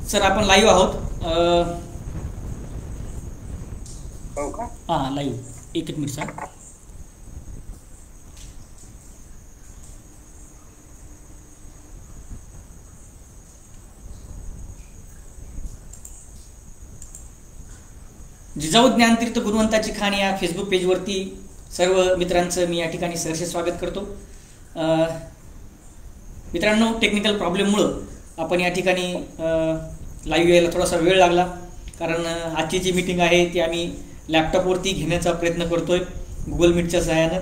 Sir आपण live आहोत. हो का? हां लाईव्ह. एक मिनिट सर. जिजाऊ ज्ञानतीर्थ गुणवंताची खाण या फेसबुक पेजवरती सर्व मित्रांचं मी या ठिकाणी सहर्ष स्वागत करतो. मित्रांनो, टेक्निकल प्रॉब्लेममुळं आपण या ठिकाणी लाईव्ह यायला थोडासा वेळ लागला, कारण आजची जी मीटिंग आहे ती आम्ही लॅपटॉपवरती घेण्याचा प्रयत्न करतो आहे गुगल मीटच्या सहाय्यानं.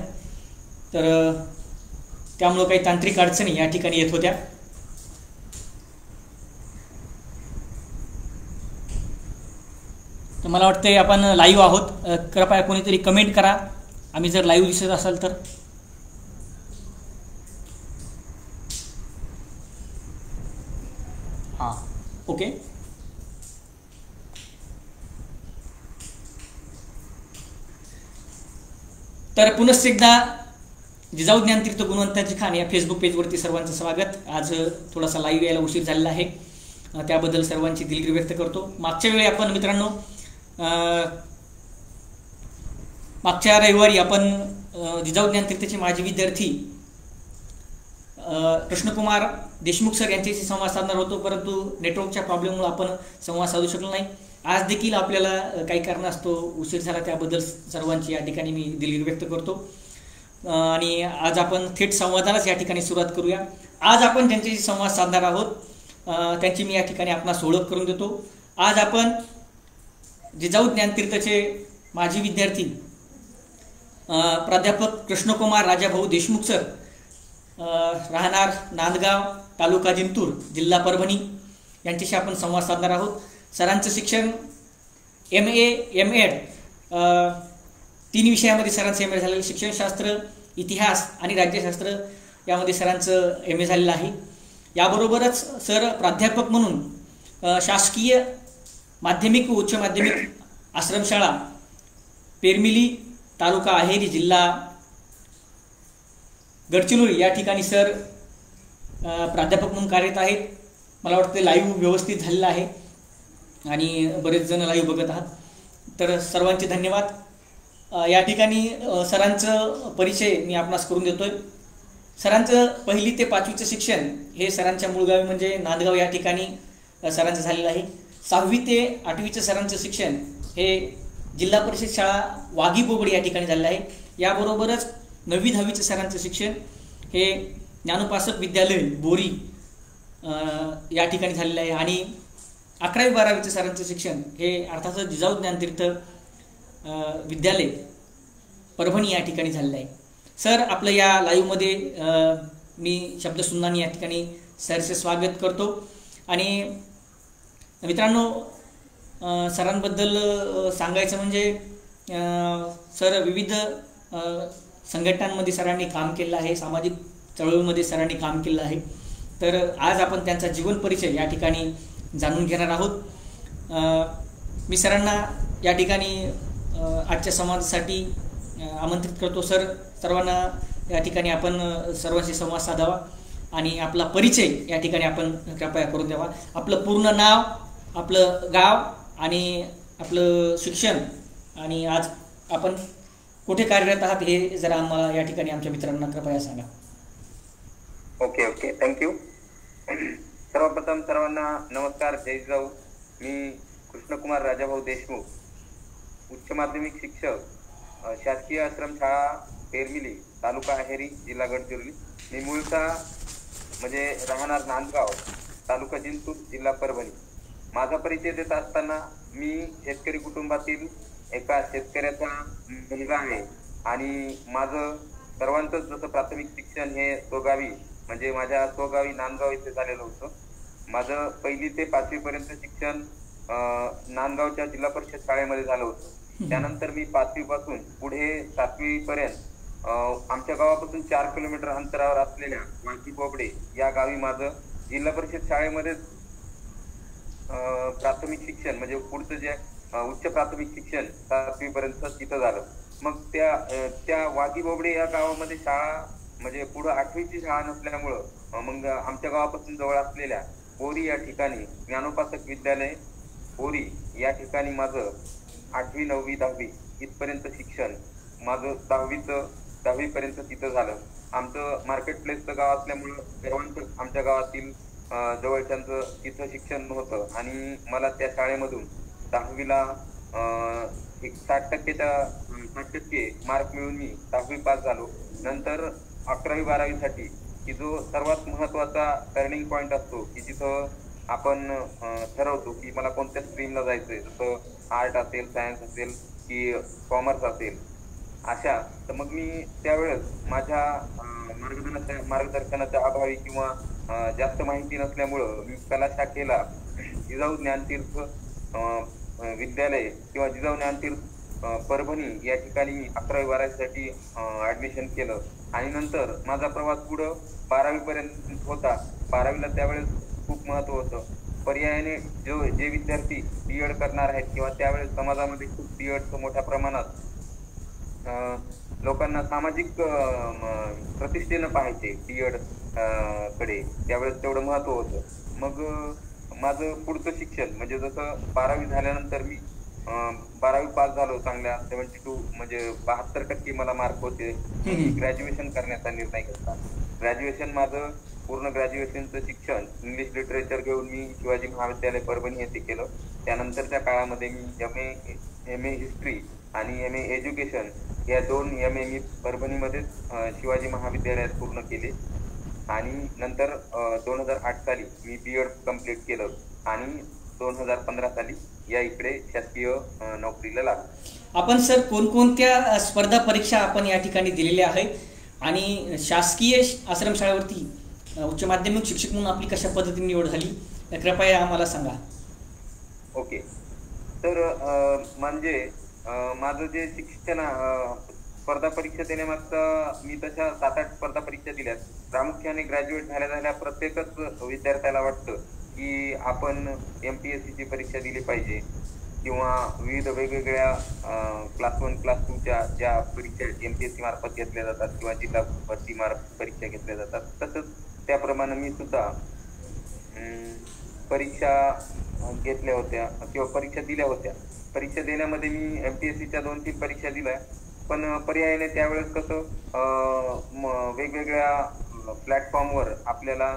तर त्यामुळं काही तांत्रिक अडचणी या ठिकाणी येत होत्या. तर मला वाटतं आपण लाईव्ह आहोत. कृपया कोणीतरी कमेंट करा आम्ही जर लाईव्ह दिसत असाल तर. हां ओके. तर पुनश्च एकदा जिजाऊ ज्ञानतीर्थ गुणवंताची खाण या फेसबुक पेजवरती सर्वांचं स्वागत. आज थोडासा लाईव्ह यायला उशीर झालेला आहे, त्याबद्दल सर्वांची दिलगिरी व्यक्त करतो. मागच्या वेळी आपण मित्रांनो मागच्या रविवारी आपण जिजाऊ ज्ञानतीर्थचे माजी विद्यार्थी कृष्णकुमार देशमुख सर यांच्याशी संवाद साधणार होतो, परंतु नेटवर्कच्या प्रॉब्लेममुळे आपण संवाद साधू शकलो नाही. आज देखील आपल्याला काही कारणास्तव उशीर झाला, त्याबद्दल सर्वांची या ठिकाणी मी दिलगिरी व्यक्त करतो. आणि आज आपण थेट संवादालाच या ठिकाणी सुरुवात करूया. आज आपण ज्यांच्याशी संवाद साधणार आहोत त्यांची मी या ठिकाणी आपणास ओळख करून देतो. आज आपण जिजाऊ ज्ञानतीर्थचे माजी विद्यार्थी प्राध्यापक कृष्णकुमार राजाभाऊ देशमुख सर, राहणार नांदगाव, तालुका जिंतूर, जिल्हा परभणी, यांच्याशी आपण संवाद साधणार आहोत. सरांचं शिक्षण MA MAd 3 विषयामध्ये सरांचं MA झालेलं. शिक्षणशास्त्र, इतिहास आणि राज्यशास्त्र यामध्ये सरांचं MA झालेलं आहे. याबरोबरच सर प्राध्यापक म्हणून शासकीय माध्यमिक व उच्च माध्यमिक आश्रमशाळा पेरमिली, तालुका अहेरी, जिल्हा गडचिरोली या ठिकाणी सर प्राध्यापक म्हणून कार्यरत आहेत. मला वाटतं लाईव्ह व्यवस्थित झालेलं आहे आणि बरेच जण लाईव्ह बघत आहात, तर सर्वांचे धन्यवाद. या ठिकाणी सरांचं परिचय मी आपणास करून देतोय. सरांचं 1ली ते 5वीचं शिक्षण हे सरांच्या मूळगावी म्हणजे नांदगाव या ठिकाणी सरांचं झालेलं आहे. 6वी ते 8वीचं सरांचं शिक्षण हे जिल्हा परिषद शाळा वाघी बोबडी या ठिकाणी झालेलं आहे. याबरोबरच 9वी 10वीचं सरांचं शिक्षण हे ज्ञानोपासक विद्यालय बोरी या ठिकाणी झालेलं आहे. आणि 11वी 12वीचं सरांचं शिक्षण हे अर्थातच जिजाऊ ज्ञानतीर्थ विद्यालय परभणी या ठिकाणी झालेलं आहे. सर आपलं या लाईव्हमध्ये मी शब्दसुन्नानी या ठिकाणी सरचे स्वागत करतो. आणि मित्रांनो, सरांबद्दल सांगायचं म्हणजे सर विविध संघटनांमध्ये सरांनी काम केलं आहे, सामाजिक चळवळीमध्ये सरांनी काम केलं आहे. तर आज आपण त्यांचा जीवन परिचय या ठिकाणी जाणून घेणार आहोत. मी सरांना या ठिकाणी आजच्या संवादासाठी आमंत्रित करतो. सर सर्वांना या ठिकाणी आपण सर्वांशी संवाद साधावा आणि आपला परिचय या ठिकाणी आपण कृपया करून द्यावा. आपलं पूर्ण नाव, आपलं गाव आणि आपलं शिक्षण आणि आज आपण कुठे कार्यरत आहात हे जरा आम्हाला या ठिकाणी आमच्या मित्रांना कृपया सांगा. Okay okay, thank you. सर्वप्रथम सर्वांना नमस्कार, जय जिजाऊ. मी कृष्णकुमार राजाभाऊ देशमुख, उच्च माध्यमिक शिक्षक, शासकीय आश्रमशाळा पेरमिली, तालुका अहेरी, जिल्हा गडचिरोली. मी मूळचा म्हणजे राहणार नांदगाव, तालुका जिंतूर, जिल्हा परभणी. माझा परिचय देत असताना मी शेतकरी कुटुंबातील एका शेतकऱ्याचा मुलगा आहे आणि माझं सर्वांचंच जसं प्राथमिक शिक्षण हे स्वगावी म्हणजे माझ्या स्वगावी नांदगाव इथे झालेलं होतं. माझं 1ली ते 5वी पर्यंत शिक्षण नांदगावच्या जिल्हा परिषद शाळेमध्ये झालं होतं. त्यानंतर मी 5वी पासून पुढे 7वी पर्यंत आमच्या गावापासून 4 किलोमीटर अंतरावर असलेल्या वाकी बोबडे या गावी माझं जिल्हा परिषद शाळेमध्येच प्राथमिक शिक्षण म्हणजे पुढचं जे उच्च प्राथमिक शिक्षण 7वी पर्यंत तिथं झालं. मग त्या वाघी बोबडे या गावामध्ये शाळा म्हणजे पुढं 8वीची शाळा नसल्यामुळं मग आमच्या गावापासून जवळ असलेल्या बोरी या ठिकाणी ज्ञानोपासक विद्यालय बोरी या ठिकाणी माझं 8वी 9वी 10वी इथपर्यंत शिक्षण माझं 10वी पर्यंत तिथं झालं. आमचं मार्केट प्लेसचं गाव असल्यामुळं सर्वांचं आमच्या गावातील जवळच्यांचं तिथं शिक्षण होतं आणि मला त्या शाळेमधून 10वीला एक 60% मार्क मिळून मी 10वी पास झालो. नंतर 11वी 12वीसाठी की जो सर्वात महत्वाचा टर्निंग पॉईंट असतो की जिथं आपण ठरवतो की मला कोणत्या स्ट्रीमला जायचंय, जसं आर्ट असेल, सायन्स असेल की कॉमर्स असेल अशा. तर मग मी त्यावेळेस माझ्या मार्गदर्शनाच्या अभावी किंवा जास्त माहिती नसल्यामुळं मी कला शाखेला जिजाऊ ज्ञानतीर्थ विद्यालय किंवा जिजाऊ ज्ञानतीर्थ परभणी या ठिकाणी मी 11वी 12वीसाठी ऍडमिशन केलं. आणि नंतर माझा प्रवास पुढं 12वी पर्यंत होता. 12वीला त्यावेळेस खूप महत्व होतं. पर्यायाने जे विद्यार्थी B.Ed करणार आहेत किंवा त्यावेळेस समाजामध्ये खूप B.Edचं मोठ्या प्रमाणात लोकांना सामाजिक प्रतिष्ठेनं पाहायचे B.Ed कडे, त्यावेळेस तेवढं महत्व होतं. मग माझं पुढचं शिक्षण म्हणजे जसं 12वी झाल्यानंतर मी 12वी पास झालो चांगल्या 72 म्हणजे 72% मला मार्क होते. ग्रॅज्युएशन करण्याचा निर्णय घेतला. ग्रॅज्युएशन माझं पूर्ण ग्रॅज्युएशनचं शिक्षण इंग्लिश लिटरेचर घेऊन मी शिवाजी महाविद्यालय परभणी येथे केलं. त्यानंतरच्या काळामध्ये मी एम ए हिस्ट्री आणि एम ए एज्युकेशन या 2 MA मी परभणीमध्येच शिवाजी महाविद्यालयात पूर्ण केले. आणि नंतर 2008 साली मी B.Ed कम्प्लीट केलं आणि 2015 साली या इकडे शासकीय नोकरीला लागलो. आपण सर कोणकोणत्या स्पर्धा परीक्षा आपण या ठिकाणी दिलेल्या आहेत आणि शासकीय आश्रमशाळेवरती उच्च माध्यमिक शिक्षक म्हणून आपली कशा पद्धतीने निवड झाली, कृपया आम्हाला सांगा. ओके. तर म्हणजे माझं जे शिक्षण स्पर्धा परीक्षा देण्यामागचा मी तशा 7-8 स्पर्धा परीक्षा दिल्यात. प्रामुख्याने ग्रॅज्युएट झाल्या प्रत्येकच विद्यार्थ्याला वाटतं की आपण MPSCची परीक्षा दिली पाहिजे किंवा विविध वेगवेगळ्या क्लास 1 क्लास 2च्या ज्या परीक्षा MPSC मार्फत घेतल्या जातात किंवा जिल्हा भरती मार्फत परीक्षा घेतल्या जातात, तसंच त्याप्रमाणे मी सुद्धा परीक्षा घेतल्या होत्या किंवा परीक्षा दिल्या होत्या. परीक्षा देण्यामध्ये मी MPSCच्या 2-3 परीक्षा दिल्या. पण पर्यायाने त्यावेळेस कसं वेगवेगळ्या प्लॅटफॉर्मवर आपल्याला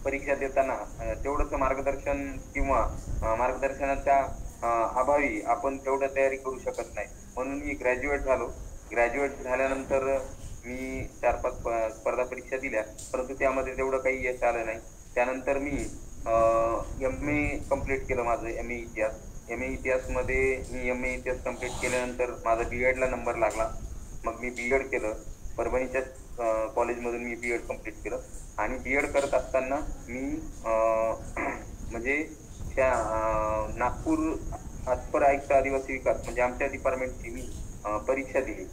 परीक्षा देताना तेवढंच मार्गदर्शन किंवा मार्गदर्शनाच्या अभावी आपण तेवढं तयारी करू शकत नाही. म्हणून मी ग्रॅज्युएट झालो. ग्रॅज्युएट झाल्यानंतर मी 4-5 स्पर्धा परीक्षा दिल्या, परंतु त्यामध्ये तेवढं काही यश आलं नाही. त्यानंतर मी MA कम्प्लीट केलं माझं MA इतिहास. MA इतिहासमध्ये मी MA इतिहास कम्प्लीट केल्यानंतर माझा B.Edला नंबर लागला. मग मी B.Ed केलं. परभणीच्या कॉलेजमधून मी B.Ed कम्प्लीट केलं. आणि B.Ed करत असताना मी म्हणजे त्या नागपूर अपर आयुक्त आदिवासी विकास म्हणजे आमच्या डिपार्टमेंटची मी परीक्षा दिली.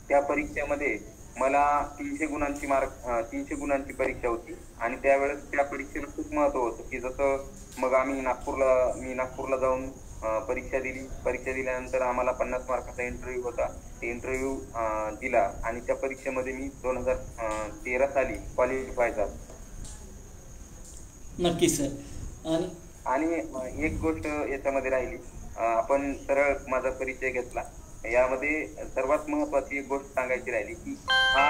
त्या परीक्षेमध्ये मला 300 गुणांची परीक्षा होती आणि त्यावेळेस त्या परीक्षेला खूप महत्व होतं की जसं मग मी नागपूरला जाऊन परीक्षा दिली. परीक्षा दिल्यानंतर आम्हाला 50 मार्काचा इंटरव्ह्यू होता. ते इंटरव्ह्यू दिला आणि त्या परीक्षेमध्ये मी 2013 साली क्वालिफाय झालो. नक्की सर. आणि एक गोष्ट याच्यामध्ये राहिली, आपण सरळ माझा परिचय घेतला. यामध्ये सर्वात महत्वाची एक गोष्ट सांगायची राहिली की हा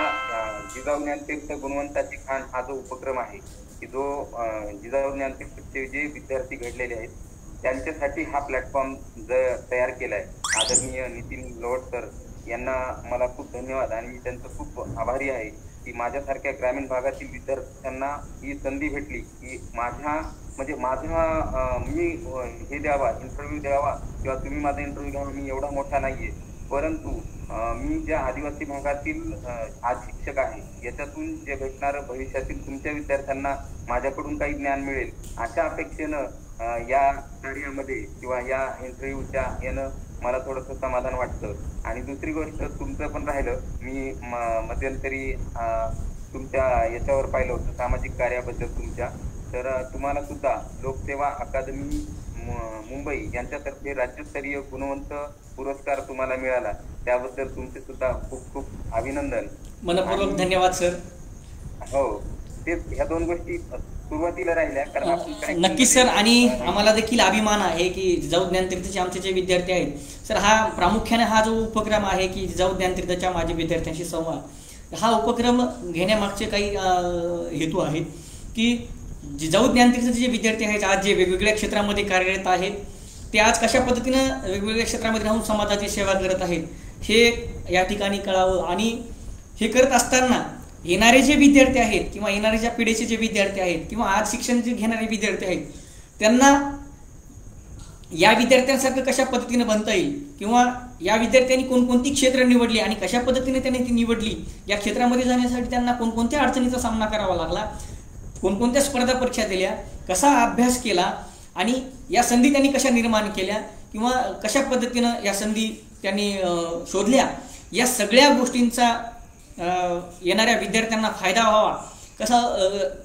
जिजाऊ ज्ञानतीर्थ गुणवंताची खाण हा जो उपक्रम आहे की जो जिजाऊ ज्ञानतीर्थचे जे विद्यार्थी घडलेले आहेत त्यांच्यासाठी हा प्लॅटफॉर्म तयार केलाय. आदरणीय नितीन गवड सर यांना मला खूप धन्यवाद आणि मी त्यांचं खूप आभारी आहे की माझ्यासारख्या ग्रामीण भागातील विद्यार्थ्यांना ही संधी भेटली की मी हे द्यावा, इंटरव्ह्यू द्यावा किंवा तुम्ही माझा इंटरव्ह्यू घ्यावा. मी एवढा मोठा नाहीये, परंतु मी ज्या आदिवासी भागातील आज शिक्षक आहे याच्यातून जे भेटणारं भविष्यातील तुमच्या विद्यार्थ्यांना माझ्याकडून काही ज्ञान मिळेल अशा अपेक्षेनं या कार्यामध्ये किंवा या इंटरव्ह्यूच्या यानं मला थोडंसं समाधान वाटतं. आणि दुसरी गोष्ट तुमचं पण राहिलं, मी मध्यंतरी तुमच्या याच्यावर पाहिलं होतं सामाजिक कार्याबद्दल तुमच्या, तर तुम्हाला सुद्धा लोकसेवा अकादमी मुंबई यांच्यातर्फे राज्यस्तरीय गुणवंत पुरस्कार तुम्हाला मिळाला. त्याबद्दल तुमचे सुद्धा खूप खूप अभिनंदन. मनपूर्वक धन्यवाद सर. हो, तेच ह्या 2 गोष्टी सुरुवातीला राहिल्या, कारण आपण नक्कीच सर, आणि आम्हाला देखील अभिमान आहे की जिजाऊ ज्ञानतीर्थचे आमचे जे विद्यार्थी आहेत सर, हा प्रामुख्याने हा जो उपक्रम आहे की जिजाऊ ज्ञानतीर्थच्या माझे विद्यार्थ्यांशी संवाद, हा उपक्रम घेण्यामागचे काही हेतू आहेत की जिजाऊ ज्ञानतीर्थचे जे विद्यार्थी आहेत आज जे वेगवेगळ्या क्षेत्रामध्ये कार्यरत आहेत, ते आज कशा पद्धतीनं वेगवेगळ्या क्षेत्रामध्ये राहून समाजाची सेवा करत आहेत हे या ठिकाणी कळावं. आणि हे करत असताना येणारे जे विद्यार्थी आहेत किंवा येणाऱ्या पिढीचे जे विद्यार्थी आहेत किंवा आज शिक्षण जे घेणारे विद्यार्थी आहेत, त्यांना या विद्यार्थ्यांसारखं कशा पद्धतीने बनता येईल किंवा या विद्यार्थ्यांनी कोणकोणती क्षेत्र निवडली आणि कशा पद्धतीने त्यांनी ती निवडली, या क्षेत्रामध्ये जाण्यासाठी त्यांना कोणकोणत्या अडचणीचा सामना करावा लागला, कोणकोणत्या स्पर्धा परीक्षा दिल्या, कसा अभ्यास केला आणि या संधी त्यांनी कशा निर्माण केल्या किंवा कशा पद्धतीनं या संधी त्यांनी शोधल्या, या सगळ्या गोष्टींचा येणाऱ्या विद्यार्थ्यांना फायदा व्हावा कसा.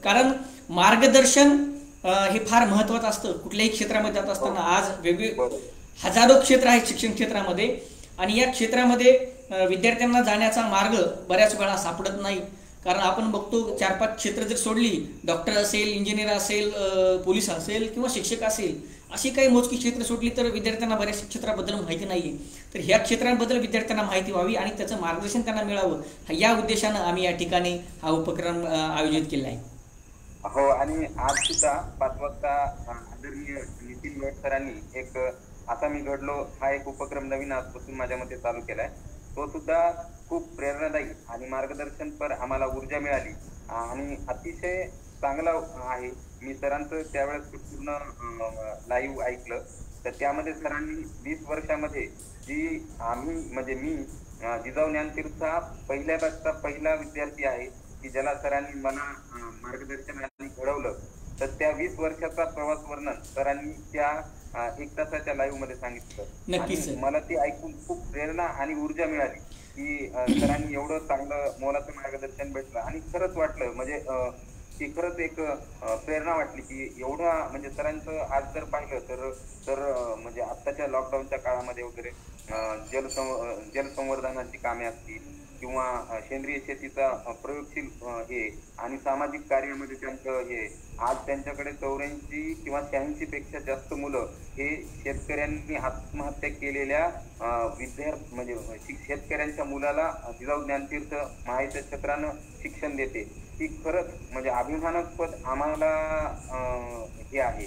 कारण मार्गदर्शन हे फार महत्त्वाचं असतं कुठल्याही क्षेत्रामध्ये जात असताना. आज वेगवेगळे हजारो क्षेत्र आहेत शिक्षण क्षेत्रामध्ये आणि या क्षेत्रामध्ये विद्यार्थ्यांना जाण्याचा मार्ग बऱ्याच वेळा सापडत नाही. कारण आपण बघतो 4-5 क्षेत्र जर सोडली, डॉक्टर असेल, इंजिनियर असेल, पोलीस असेल किंवा शिक्षक असेल, अशी काही मोजकी क्षेत्र सोडली तर विद्यार्थ्यांना बऱ्याचशा क्षेत्राबद्दल माहिती नाही आहे. तर ह्या क्षेत्रांबद्दल विद्यार्थ्यांना माहिती व्हावी आणि त्याचं मार्गदर्शन त्यांना मिळावं, या उद्देशानं आम्ही या ठिकाणी हा उपक्रम आयोजित केला आहे. हो, आणि आज सुद्धा 5 वाजता आदरणीय नितीन लोट सरांनी एक आता मी घडलो हा एक उपक्रम नवीन आजपासून माझ्या मते चालू केलाय. तो सुद्धा खूप प्रेरणादायी आणि मार्गदर्शनपर आम्हाला ऊर्जा मिळाली आणि अतिशय चांगला आहे. मी सरांचं त्यावेळेस पूर्ण लाईव्ह ऐकलं, तर त्यामध्ये सरांनी 20 वर्षामध्ये जी आम्ही म्हणजे मी जिजाऊ ज्ञानतीर्थचा पहिल्या बॅचचा पहिला विद्यार्थी आहे की ज्याला सरांनी मला मार्गदर्शनाने घडवलं, तर त्या 20 वर्षाचा प्रवास वर्णन सरांनी त्या 1 तासाच्या लाईव्ह मध्ये सांगितलं. आणि मला ते ऐकून खूप प्रेरणा आणि ऊर्जा मिळाली की सरांनी एवढं चांगलं मोलाचं मार्गदर्शन भेटलं आणि खरंच वाटलं म्हणजे की खरंच एक प्रेरणा वाटली की एवढा म्हणजे सरांचं आज जर पाहिलं तर म्हणजे आत्ताच्या लॉकडाऊनच्या काळामध्ये वगैरे जलसंवर्धनाची कामे असतील किंवा सेंद्रिय शेतीचा प्रयोगशील हे आणि सामाजिक कार्यामध्ये त्यांचं हे, आज त्यांच्याकडे 84 किंवा 86 पेक्षा जास्त मुलं हे शेतकऱ्यांनी आत्महत्या केलेल्या म्हणजे शेतकऱ्यांच्या मुलाला जिजाऊ ज्ञानतीर्थ माहिती क्षेत्रानं शिक्षण देते. ही खरंच म्हणजे अभिमानास्पद आम्हाला हे आहे,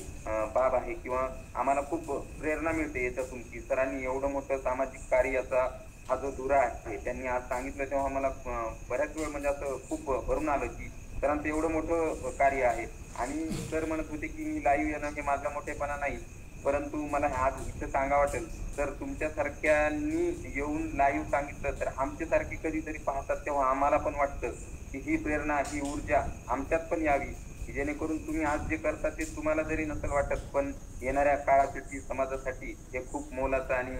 बाब आहे किंवा आम्हाला खूप प्रेरणा मिळते याच्यातून की सरांनी एवढं मोठं सामाजिक कार्याचा हा जो दुरा आहे त्यांनी आज सांगितलं, तेव्हा मला बऱ्याच वेळ म्हणजे असं खूप भरून आलं की सरांचं एवढं मोठं कार्य आहे. आणि सर म्हणत होते की मी लाईव्ह येणं हे माझा मोठेपणा नाही, परंतु मला आज इथं सांगा वाटेल तर तुमच्यासारख्यांनी येऊन लाईव्ह सांगितलं तर आमच्यासारखे कधीतरी पाहतात तेव्हा आम्हाला पण वाटतं की ही प्रेरणा ही ऊर्जा आमच्यात पण यावी, जेणेकरून तुम्ही आज जे करता ते तुम्हाला जरी नसेल वाटत पण येणाऱ्या काळासाठी समाजासाठी हे खूप मोलाचं आणि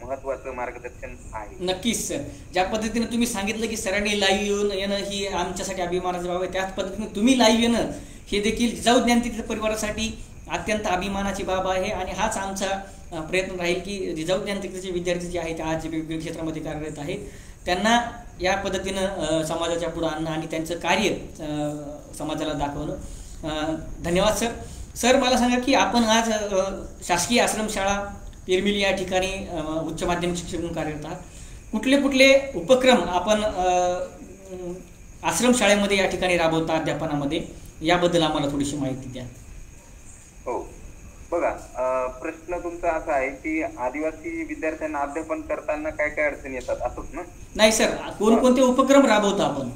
महत्वाचं मार्गदर्शन आहे. नक्कीच सर, ज्या पद्धतीने तुम्ही सांगितलं की सरांनी लाईव्ह येणं ही आमच्यासाठी अभिमानाची बाब आहे, त्याच पद्धतीने तुम्ही लाईव्ह येणं हे देखील जिजाऊ ज्ञानतीर्थ परिवारासाठी अत्यंत अभिमानाची बाब आहे. आणि हाच आमचा प्रयत्न राहील की जिजाऊ ज्ञानतीर्थचे विद्यार्थी जे आहेत आज जे वेगवेगळ्या क्षेत्रामध्ये कार्यरत आहेत त्यांना या पद्धतीनं समाजाच्या पुढे आणणं आणि त्यांचं कार्य समाजाला दाखवणं. धन्यवाद सर. सर मला सांगा की आपण आज शासकीय आश्रमशाळा पिरमिली या ठिकाणी उच्च माध्यमिक शिक्षक म्हणून कार्यरत आहात. कुठले कुठले उपक्रम आपण आश्रमशाळेमध्ये या ठिकाणी राबवता अध्यापनामध्ये, याबद्दल आम्हाला थोडीशी माहिती द्या. हो बघा, प्रश्न तुमचा असा आहे की आदिवासी विद्यार्थ्यांना अध्यापन करताना काय काय अडचणी येतात असंच ना? नाही सर, कोणकोणते उपक्रम राबवता आपण?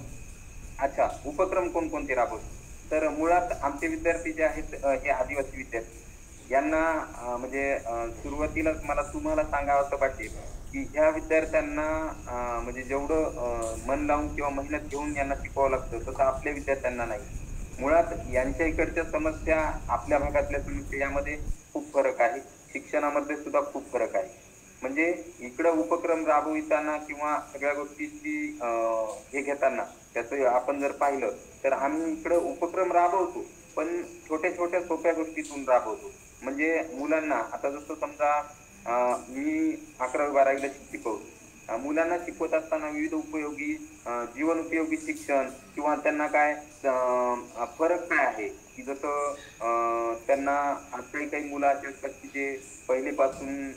अच्छा, उपक्रम कोणकोणते राबवतो? तर मुळात आमचे विद्यार्थी जे आहेत हे आदिवासी विद्यार्थी, यांना म्हणजे सुरुवातीलाच मला तुम्हाला सांगावं वाटेल की ह्या विद्यार्थ्यांना म्हणजे जेवढं मन लावून किंवा मेहनत घेऊन यांना शिकवावं लागतं तसं आपल्या विद्यार्थ्यांना नाही. मुळात यांच्या इकडच्या समस्या आपल्या भागातल्या समस्या यामध्ये खूप फरक आहे, शिक्षणामध्ये सुद्धा खूप फरक आहे. म्हणजे इकडं उपक्रम राबविताना किंवा सगळ्या गोष्टीची हे घेताना त्याचं आपण जर पाहिलं तर आम्ही इकडं उपक्रम राबवतो पण छोट्या छोट्या सोप्या गोष्टीतून राबवतो. म्हणजे मुलांना आता जसं समजा मी 11वी 12वीला शिकवतो मुलांना शिकवत असताना विविध उपयोगी जीवन उपयोगी शिक्षण किंवा त्यांना काय फरक काय आहे की जसं त्यांना काही मुलं असे असतात की जे पहिलेपासून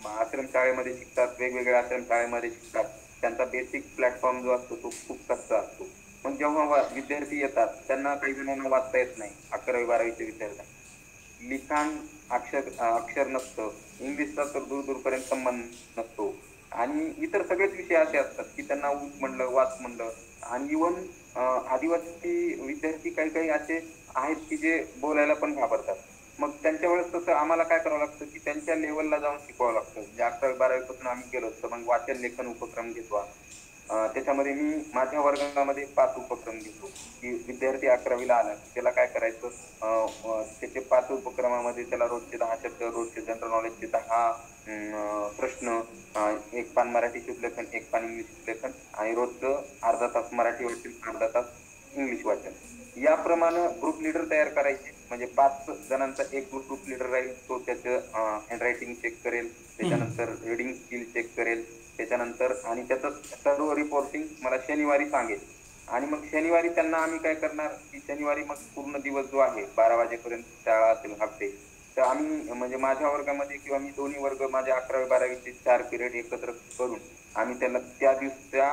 आश्रमशाळेमध्ये शिकतात, वेगवेगळ्या आश्रमशाळेमध्ये शिकतात. त्यांचा बेसिक प्लॅटफॉर्म जो असतो तो खूप कच्चा असतो. मग जेव्हा विद्यार्थी येतात त्यांना काही जणांना वाचता येत नाही. 11वी-12वीचे विद्यार्थी लिखाण अक्षर नसतं, इंग्लिशचा तर दूरपर्यंत संबंध नसतो आणि इतर सगळेच विषय असे असतात की त्यांना उच म्हणलं, वाच म्हणलं आणि इव्हन आदिवासी विद्यार्थी काही काही असे आहेत की जे बोलायला पण घाबरतात. मग त्यांच्या वेळेस तसं आम्हाला काय करावं लागतं की त्यांच्या लेवलला जाऊन शिकवावं लागतं. म्हणजे 11वी-12वी पासून आम्ही गेलो तर मग वाचन लेखन उपक्रम घेतो. त्याच्यामध्ये मी माझ्या वर्गामध्ये 5 उपक्रम घेतो की विद्यार्थी 11वीला आला त्याला काय करायचं, त्याचे 5 उपक्रमामध्ये त्याला रोजचे 10 शब्द, रोजचे जनरल नॉलेजचे 10 प्रश्न, 1 पान मराठी शुद्धलेखन, 1 पान इंग्लिश शुद्धलेखन आणि रोजचं अर्धा तास मराठी वाचन, अर्धा तास इंग्लिश वाचन. याप्रमाणे ग्रुप लीडर तयार करायचे. म्हणजे 5 जणांचा एक ग्रुप लीडर राहील. तो त्याचं हँडरायटिंग चेक करेल, त्याच्यानंतर रीडिंग स्किल चेक करेल, त्याच्यानंतर आणि त्याचं सर्व रिपोर्टिंग मला शनिवारी सांगेल. आणि मग शनिवारी त्यांना आम्ही काय करणार की शनिवारी मग पूर्ण दिवस जो आहे 12 वाजेपर्यंत शाळा असेल हाफ डे, तर आम्ही म्हणजे माझ्या वर्गामध्ये किंवा मी दोन्ही वर्ग माझ्या 11वी-12वीचे 4 पिरियड एकत्र करून आम्ही त्याला त्या दिवसच्या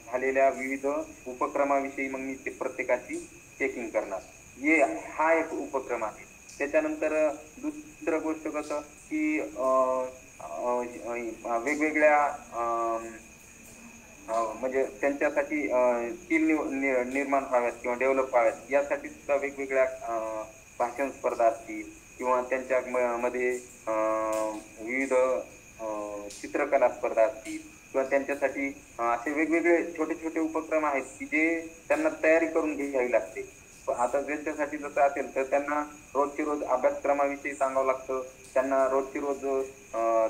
झालेल्या विविध उपक्रमाविषयी मग मी ते प्रत्येकाची चेकिंग करणार. हा एक उपक्रम आहे. त्याच्यानंतर दुसरं गोष्ट कसं की वेगवेगळ्या म्हणजे त्यांच्यासाठी स्किल निर्माण व्हाव्यात किंवा डेव्हलप व्हाव्यात यासाठी सुद्धा वेगवेगळ्या भाषण स्पर्धा असतील किंवा त्यांच्या मध्ये विविध चित्रकला स्पर्धा असतील किंवा त्यांच्यासाठी असे वेगवेगळे छोटे छोटे उपक्रम आहेत की जे त्यांना तयारी करून घ्यावी लागते. आता ज्यांच्यासाठी जसं असेल तर त्यांना रोजचे रोज अभ्यासक्रमाविषयी सांगावं लागतं. त्यांना रोजचे रोज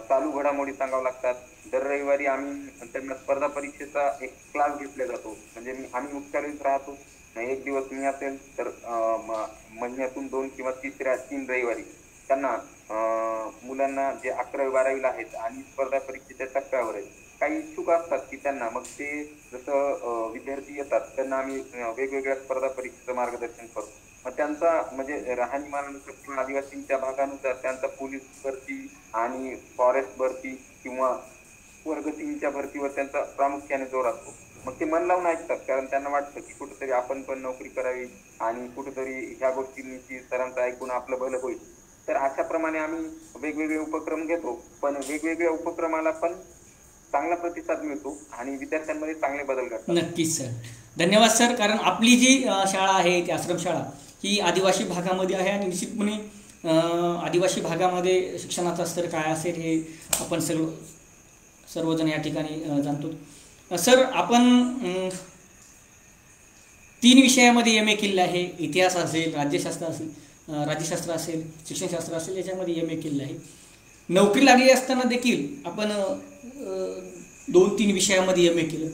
चालू घडामोडी सांगावं लागतात. दर रविवारी आम्ही त्यांना स्पर्धा परीक्षेचा एक क्लास घेतला जातो. म्हणजे आम्ही मुख्यालयात राहतो. एक दिवस मी असेल तर महिन्यातून 2 किंवा 3 रविवारी त्यांना मुलांना जे 11वी-12वीला आहेत आणि स्पर्धा परीक्षेच्या टप्प्यावर आहेत काही इच्छुक असतात की त्यांना मग ते जसं विद्यार्थी येतात त्यांना आम्ही वेगवेगळ्या स्पर्धा परीक्षेचं मार्गदर्शन करतो. मग त्यांचा म्हणजे राहणीमानानुसार किंवा आदिवासींच्या भागानुसार त्यांचा पोलीस भरती आणि फॉरेस्ट भरती किंवा वर्ग 3च्या भरतीवर त्यांचा प्रामुख्याने जोर असतो. मग ते मन लावून ऐकतात कारण त्यांना वाटतं की कुठेतरी आपण पण नोकरी करावी आणि कुठेतरी ह्या गोष्टींची सरांचं ऐकून आपलं भलं होईल. तर अशा प्रमाणे आम्ही वेगवेगळे उपक्रम घेतो. पण वेगवेगळ्या उपक्रमाला पण चांगला प्रतिसाद मिळतो आणि विद्यार्थ्यांमध्ये चांगले बदल घडतात. नक्कीच सर, धन्यवाद सर. कारण आपली जी शाळा आहे ती आश्रमशाळा ही आदिवासी भागामध्ये आहे आणि निश्चितपणे आदिवासी भागामध्ये शिक्षणाचा स्तर काय असेल हे आपण सर्वजण या ठिकाणी जाणतो. सर आपण 3 विषयामध्ये MA केलेलं आहे. इतिहास असेल, राज्यशास्त्र असेल, शिक्षणशास्त्र असेल, याच्यामध्ये MA केलेलं आहे. नोकरी लागली असताना देखील आपण 2-3 विषयामध्ये MA केलं.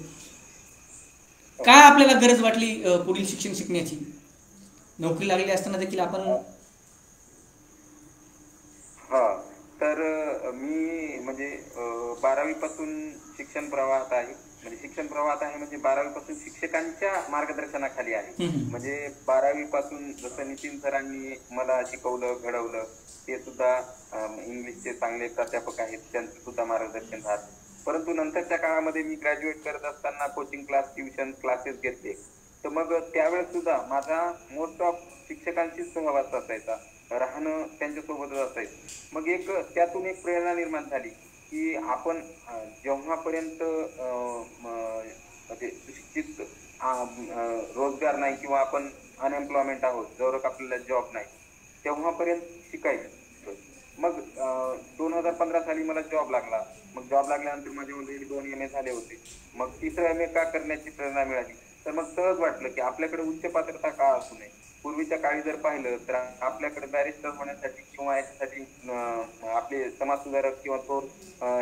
काय आपल्याला गरज वाटली पुढील शिक्षण शिकण्याची? नोकरी लागली असताना देखील आपण तर मी म्हणजे 12वी पासून शिक्षण प्रवाहात आहे. म्हणजे 12वी पासून शिक्षकांच्या मार्गदर्शनाखाली आहे. म्हणजे 12वी पासून जसं नितीन सरांनी मला शिकवलं, घडवलं, ते सुद्धा इंग्लिशचे चांगले प्राध्यापक आहेत, त्यांचं सुद्धा मार्गदर्शन राहतं. परंतु नंतरच्या काळामध्ये मी ग्रॅज्युएट करत असताना कोचिंग क्लास, ट्युशन क्लासेस घेतले. तर मग त्यावेळेस सुद्धा माझा मोस्ट ऑफ शिक्षकांशी सहवास असायचा, राहणं त्यांच्यासोबतच असायचं. मग त्यातून एक प्रेरणा निर्माण झाली की आपण जेव्हापर्यंत म्हणजे सुशिक्षित रोजगार नाही किंवा आपण अनएम्प्लॉयमेंट आहोत, जवळ आपल्याला जॉब नाही, तेव्हापर्यंत शिकायचं. मग 2015 साली मला जॉब लागला. मग जॉब लागल्यानंतर माझे ऑलरेडी 2 MA झाले होते. मग 3रं MA का करण्याची प्रेरणा मिळाली. तर मग सहज वाटलं की आपल्याकडे उच्च पात्रता का असू नये. पूर्वीच्या काळी जर पाहिलं तर आपल्याकडे बॅरिस्टर होण्यासाठी किंवा याच्यासाठी आपले समाजसुधारक किंवा थोर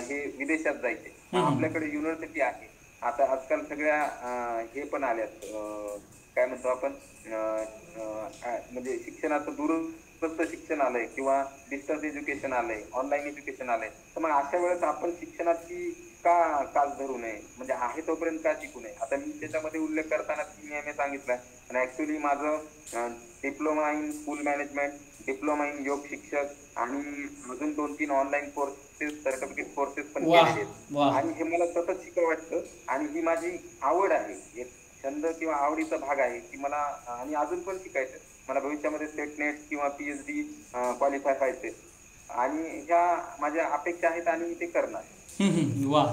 हे विदेशात जायचे. आपल्याकडे युनिव्हर्सिटी आहे. आता आजकाल सगळ्या हे पण आल्यात, काय म्हणतो आपण, म्हणजे शिक्षणाचं दूरस्थ शिक्षण आलंय किंवा डिस्टन्स एज्युकेशन आलंय, ऑनलाईन एज्युकेशन आलंय. तर मग अशा वेळेस आपण शिक्षणाची का काल धरू नये, म्हणजे आहे तोपर्यंत का शिकू नये. आता मी त्याच्यामध्ये उल्लेख करताना 3 MA सांगितलं आणि ऍक्च्युली माझं diploma in school management, diploma in योग शिक्षक आणि अजून 2-3 ऑनलाईन कोर्सेस, सर्टिफिकेट कोर्सेस पण वा केलेले आहेत. वा. आणि हे मला सतत शिकावं वाटतं आणि ही माझी आवड आहे, एक छंद किंवा आवडीचा भाग आहे की मला आणि अजून पण शिकायचं. मला भविष्यामध्ये सेट नेट किंवा PhD क्वालिफाय व्हायचे आणि ह्या माझ्या अपेक्षा आहेत आणि मी ते करणार. वा,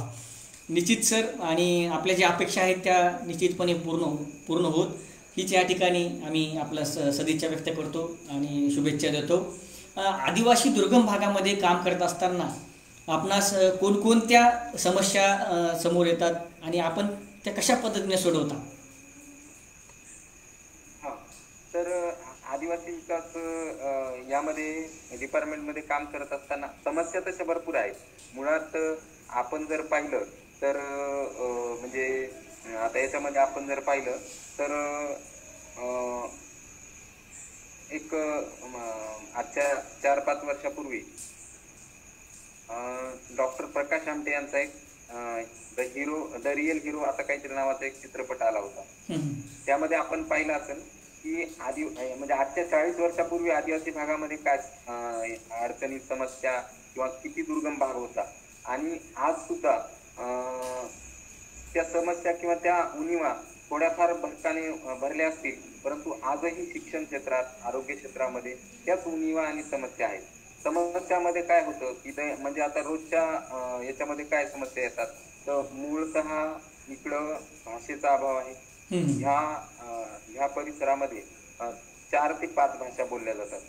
निश्चित सर. आणि आपल्या ज्या अपेक्षा आहेत त्या निश्चितपणे पूर्ण होत हीच या ठिकाणी आम्ही आपला सदिच्छा व्यक्त करतो आणि शुभेच्छा देतो. आदिवासी दुर्गम भागामध्ये काम करत असताना आपणास कोणकोणत्या समस्या समोर येतात आणि आपण त्या कशा पद्धतीने सोडवता? तर आदिवासी विकास यामध्ये डिपार्टमेंटमध्ये काम करत असताना समस्या तशा भरपूर आहेत. मुळात आपण जर पाहिलं तर म्हणजे आता याच्यामध्ये आपण जर पाहिलं तर एक आजच्या 4-5 वर्षापूर्वी डॉक्टर प्रकाश आमटे यांचा एक द रिअल हिरो असा काहीतरी नावाचा एक चित्रपट आला होता. त्यामध्ये आपण पाहिलं असेल की म्हणजे आजच्या 40 वर्षापूर्वी आदिवासी भागामध्ये काय अडचणी, समस्या किंवा किती दुर्गम भाग होता आणि आज सुद्धा त्या समस्या किंवा त्या उणिवा थोड्याफार भरकाने भरल्या असतील, परंतु आजही शिक्षण क्षेत्रात, आरोग्य क्षेत्रामध्ये त्याच उणिवा आणि समस्या आहेत. समस्यामध्ये काय होतं की म्हणजे आता रोजच्या याच्यामध्ये काय समस्या येतात, तर मूळतः इकडं भाषेचा अभाव आहे. ह्या परिसरामध्ये 4 ते 5 भाषा बोलल्या जातात.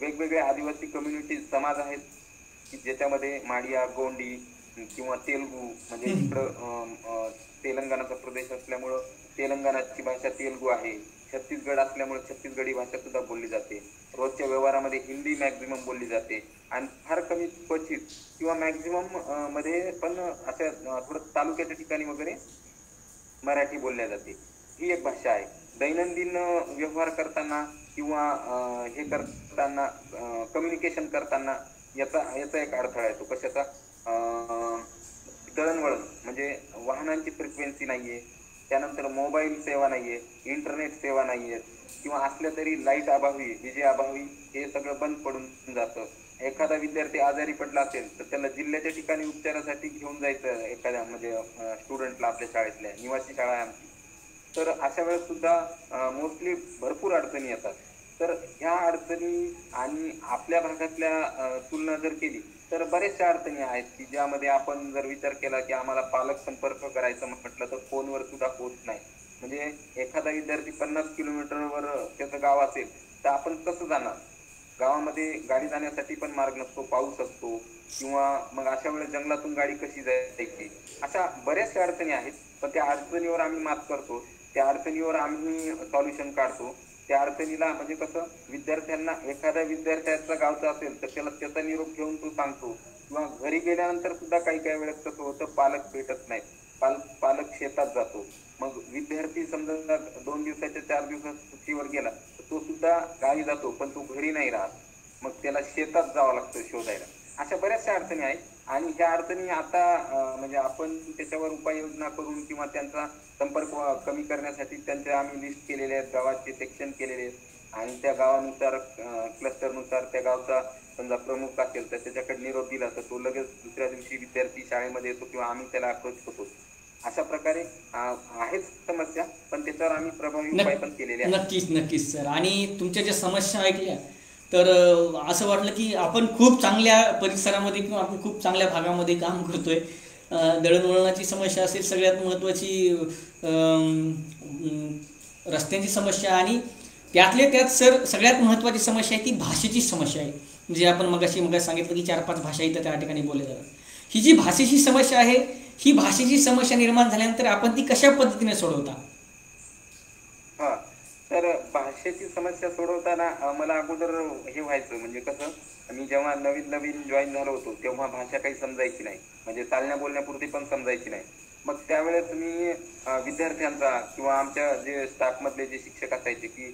वेगवेगळे आदिवासी कम्युनिटी समाज आहेत की ज्याच्यामध्ये माडिया, गोंडी किंवा तेलगू, म्हणजे इकडं तेलंगणाचा प्रदेश असल्यामुळं तेलंगणाची भाषा तेलगू आहे. छत्तीसगड असल्यामुळे छत्तीसगडी भाषा सुद्धा बोलली जाते. रोजच्या व्यवहारामध्ये हिंदी मॅक्झिमम बोलली जाते आणि फार कमी क्वचित किंवा मॅक्झिमम मध्ये पण अशा थोडं तालुक्याच्या ठिकाणी वगैरे मराठी बोलल्या जाते. ही एक भाषा आहे. दैनंदिन व्यवहार करताना किंवा हे करताना, कम्युनिकेशन करताना याचा एक अडथळा येतो. कशाचा? दळणवळण, म्हणजे वाहनांची फ्रिक्वेन्सी नाहीये, त्यानंतर मोबाईल सेवा नाहीये, इंटरनेट सेवा नाहीये किंवा असल्या तरी लाईट अभावी, विजे अभावी हे सगळं बंद पडून जातं. एखादा विद्यार्थी आजारी पडला असेल तर त्याला जिल्ह्याच्या ठिकाणी उपचारासाठी घेऊन जायचं, एखाद्या म्हणजे स्टुडंटला आपल्या शाळेतल्या, निवासी शाळा आहे आमची. तर अशा वेळेस सुद्धा मोस्टली भरपूर अडचणी येतात. तर ह्या अडचणी आणि आपल्या भागातल्या तुलना जर केली तर बऱ्याचशा अडचणी आहेत की ज्यामध्ये आपण जर विचार केला की आम्हाला पालक संपर्क करायचं म्हटलं तर फोनवर सुद्धा होत नाही. म्हणजे एखादा विद्यार्थी 50 किलोमीटरवर त्याचं गाव असेल तर आपण कसं जाणार? गावामध्ये गाडी जाण्यासाठी पण मार्ग नसतो, पाऊस असतो किंवा मग अशा वेळेस जंगलातून गाडी कशी जायची? अशा बऱ्याचशा अडचणी आहेत. पण त्या अडचणीवर आम्ही मात करतो, त्या अडचणीवर आम्ही सॉल्युशन काढतो. त्या अडचणीला म्हणजे कसं, विद्यार्थ्यांना, एखाद्या विद्यार्थ्याचा गावचा असेल तर त्याला त्याचा निरोप घेऊन तो सांगतो किंवा घरी गेल्यानंतर सुद्धा काही वेळेस कसं होतं, पालक भेटत नाहीत, पालक शेतात जातो. मग विद्यार्थी समजा 2 दिवसाच्या 4 दिवसात सुट्टीवर गेला तर तो सुद्धा गावी जातो पण तो घरी नाही राहत, मग त्याला शेतात जावं लागतं शोधायला. अशा बऱ्याचशा अडचणी आहेत आणि ह्या अडचणी आता म्हणजे आपण त्याच्यावर उपाययोजना करून किंवा त्यांचा संपर्क कमी करण्यासाठी त्यांचे आम्ही लिस्ट केलेले आहेत, गावाचे सेक्शन केलेले आहेत आणि त्या गावानुसार, क्लस्टरनुसार त्या गावचा समजा प्रमुख असेल तर त्याच्याकडे निरोप दिला तर तो लगेच दुसऱ्या दिवशी विद्यार्थी शाळेमध्ये येतो किंवा आम्ही त्याला अप्रोच होतो. अशा प्रकारे आहेच समस्या, पण त्याच्यावर आम्ही प्रभावी उपाय पण केलेले आहेत. नक्कीच सर. आणि तुमच्या ज्या समस्या ऐकल्या तर असं वाटलं की आपण खूप चांगल्या परिसरामध्ये किंवा आपण खूप चांगल्या भागामध्ये काम करतोय. दळणवळणाची समस्या असेल, सगळ्यात महत्त्वाची रस्त्यांची समस्या, आणि त्यातल्या त्यात सर सगळ्यात महत्त्वाची समस्या आहे ती भाषेची समस्या आहे. म्हणजे आपण मगाशी सांगितलं की 4-5 भाषा इथं त्या ठिकाणी बोलल्या जातात. ही जी भाषेची समस्या आहे, ही भाषेची समस्या निर्माण झाल्यानंतर आपण ती कशा पद्धतीने सोडवता? तर भाषेची समस्या सोडवताना मला अगोदर हे व्हायचं, म्हणजे कसं, मी जेव्हा नवीन जॉईन झालो होतो तेव्हा भाषा काही समजायची नाही, म्हणजे चालण्या बोलण्यापुरती पण समजायची नाही. मग त्यावेळेस मी विद्यार्थ्यांचा किंवा आमच्या जे स्टाफमधले जे शिक्षक असायचे की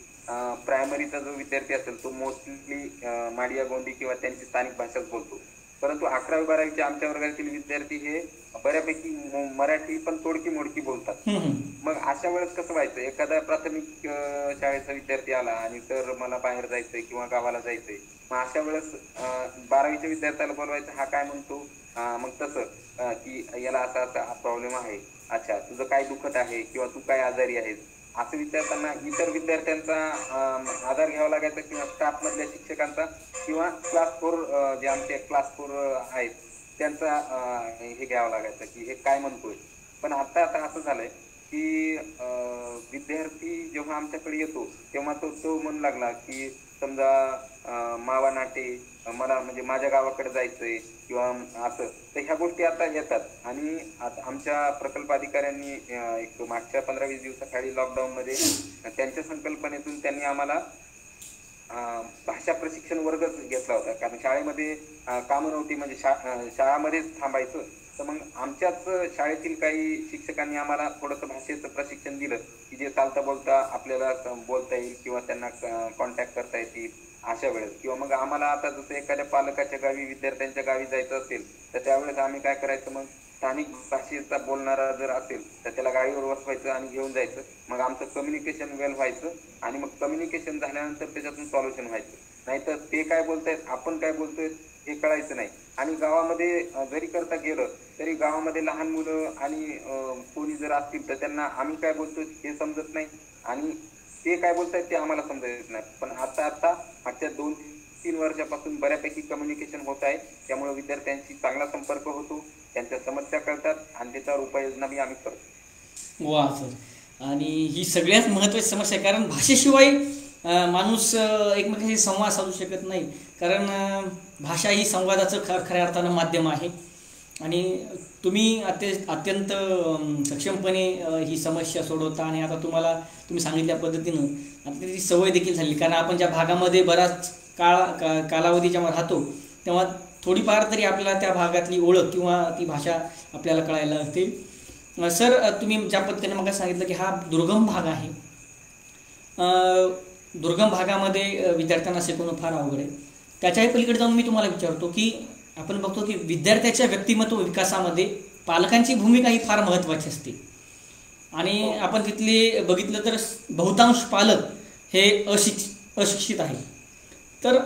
प्रायमरीचा जो विद्यार्थी असेल तो मोस्टली माडिया, गोंडी किंवा त्यांची स्थानिक भाषाच बोलतो, परंतु 11वी-12वीचे आमच्या वर्गातील विद्यार्थी हे बऱ्यापैकी मराठी पण तोडकी मोडकी बोलतात. मग अशा वेळेस कसं व्हायचं, एखादा प्राथमिक शाळेचा विद्यार्थी आला आणि तर मला बाहेर जायचंय किंवा गावाला जायचंय, मग अशा वेळेस 12वीच्या विद्यार्थ्याला बोलवायचं, हा काय म्हणतो, मग तसं की याला असा असा प्रॉब्लेम आहे, अच्छा तुझं काय दुखत आहे किंवा तू काय आजारी आहेस, असं विद्यार्थ्यांना इतर विद्यार्थ्यांचा आधार घ्यावा लागायचा किंवा स्टाफ मधल्या शिक्षकांचा किंवा क्लास 4 जे आमचे क्लास 4 आहेत त्यांचा हे घ्यावं लागायचं की हे काय म्हणतोय. पण आता आता असं झालंय की विद्यार्थी जेव्हा आमच्याकडे येतो तेव्हा तो म्हणू लागला की समजा मावा नाटे, मला म्हणजे माझ्या गावाकडे जायचंय किंवा असं, तर ह्या गोष्टी आता येतात. आणि आता आमच्या प्रकल्प अधिकाऱ्यांनी एक मागच्या 15-20 दिवसाखाली लॉकडाऊन मध्ये त्यांच्या संकल्पनेतून त्यांनी आम्हाला भाषा प्रशिक्षण वर्गच घेतला होता. कारण शाळेमध्ये कामं नव्हती, म्हणजे शाळामध्येच थांबायचं. तर मग आमच्याच शाळेतील काही शिक्षकांनी आम्हाला थोडंसं भाषेचं प्रशिक्षण दिलं की जे चालता बोलता आपल्याला बोलता येईल किंवा त्यांना कॉन्टॅक्ट करता येतील अशा वेळेस. किंवा मग आम्हाला आता जसं एखाद्या पालकाच्या गावी विद्यार्थ्यांच्या गावी जायचं असेल तर त्यावेळेस आम्ही काय करायचं, मग स्थानिक भाषेचा बोलणारा जर असेल तर त्याला गाडीवर बसवायचं आणि घेऊन जायचं. मग आमचं कम्युनिकेशन वेल व्हायचं आणि मग कम्युनिकेशन झाल्यानंतर त्याच्यातून सॉल्युशन व्हायचं. नाहीतर ते काय बोलतायत आपण काय बोलतोय हे कळायचं नाही. आणि गावामध्ये जरी करता गेलं तरी गावामध्ये लहान मुलं आणि कोणी जर असतील तर त्यांना आम्ही काय बोलतोय हे समजत नाही आणि ते काय बोलतायत ते आम्हाला समजत नाही. पण आता मागच्या 2-3 वर्षापासून बऱ्यापैकी कम्युनिकेशन होत आहे. त्यामुळे विद्यार्थ्यांशी चांगला संपर्क होतो, त्यांच्या समस्या कळतात आणि त्याच्यावर उपाययोजना बी आम्ही करतो. वा सर, आणि ही सगळ्यात महत्त्वाची समस्या आहे. कारण भाषेशिवाय माणूस एकमेकांशी संवाद साधू शकत नाही. कारण भाषा ही संवादाचं खऱ्या अर्थानं माध्यम आहे. आणि तुम्ही अत्यंत सक्षमपणे ही समस्या सोडवता. आणि आता तुम्ही सांगितल्या पद्धतीनं आता त्याची सवय देखील झाली. कारण आपण ज्या भागामध्ये बराच कालावधी जेव्हा राहतो तेव्हा थोडीफार तरी आपल्याला त्या भागातली ओळख किंवा ती भाषा आपल्याला कळायला लागते. सर, तुम्ही ज्या पद्धतीने मग सांगितलं की हा दुर्गम भाग आहे, दुर्गम भागामध्ये विद्यार्थ्यांना शिकवणं फार अवघड आहे. त्याच्याही पलीकडे जाऊन मी तुम्हाला विचारतो की आपण बघतो की विद्यार्थ्याच्या व्यक्तिमत्व विकासामध्ये पालकांची भूमिका ही फार महत्त्वाची असते. आणि आपण तिथले बघितलं तर बहुतांश पालक हे अशिक्षित आहेत. तर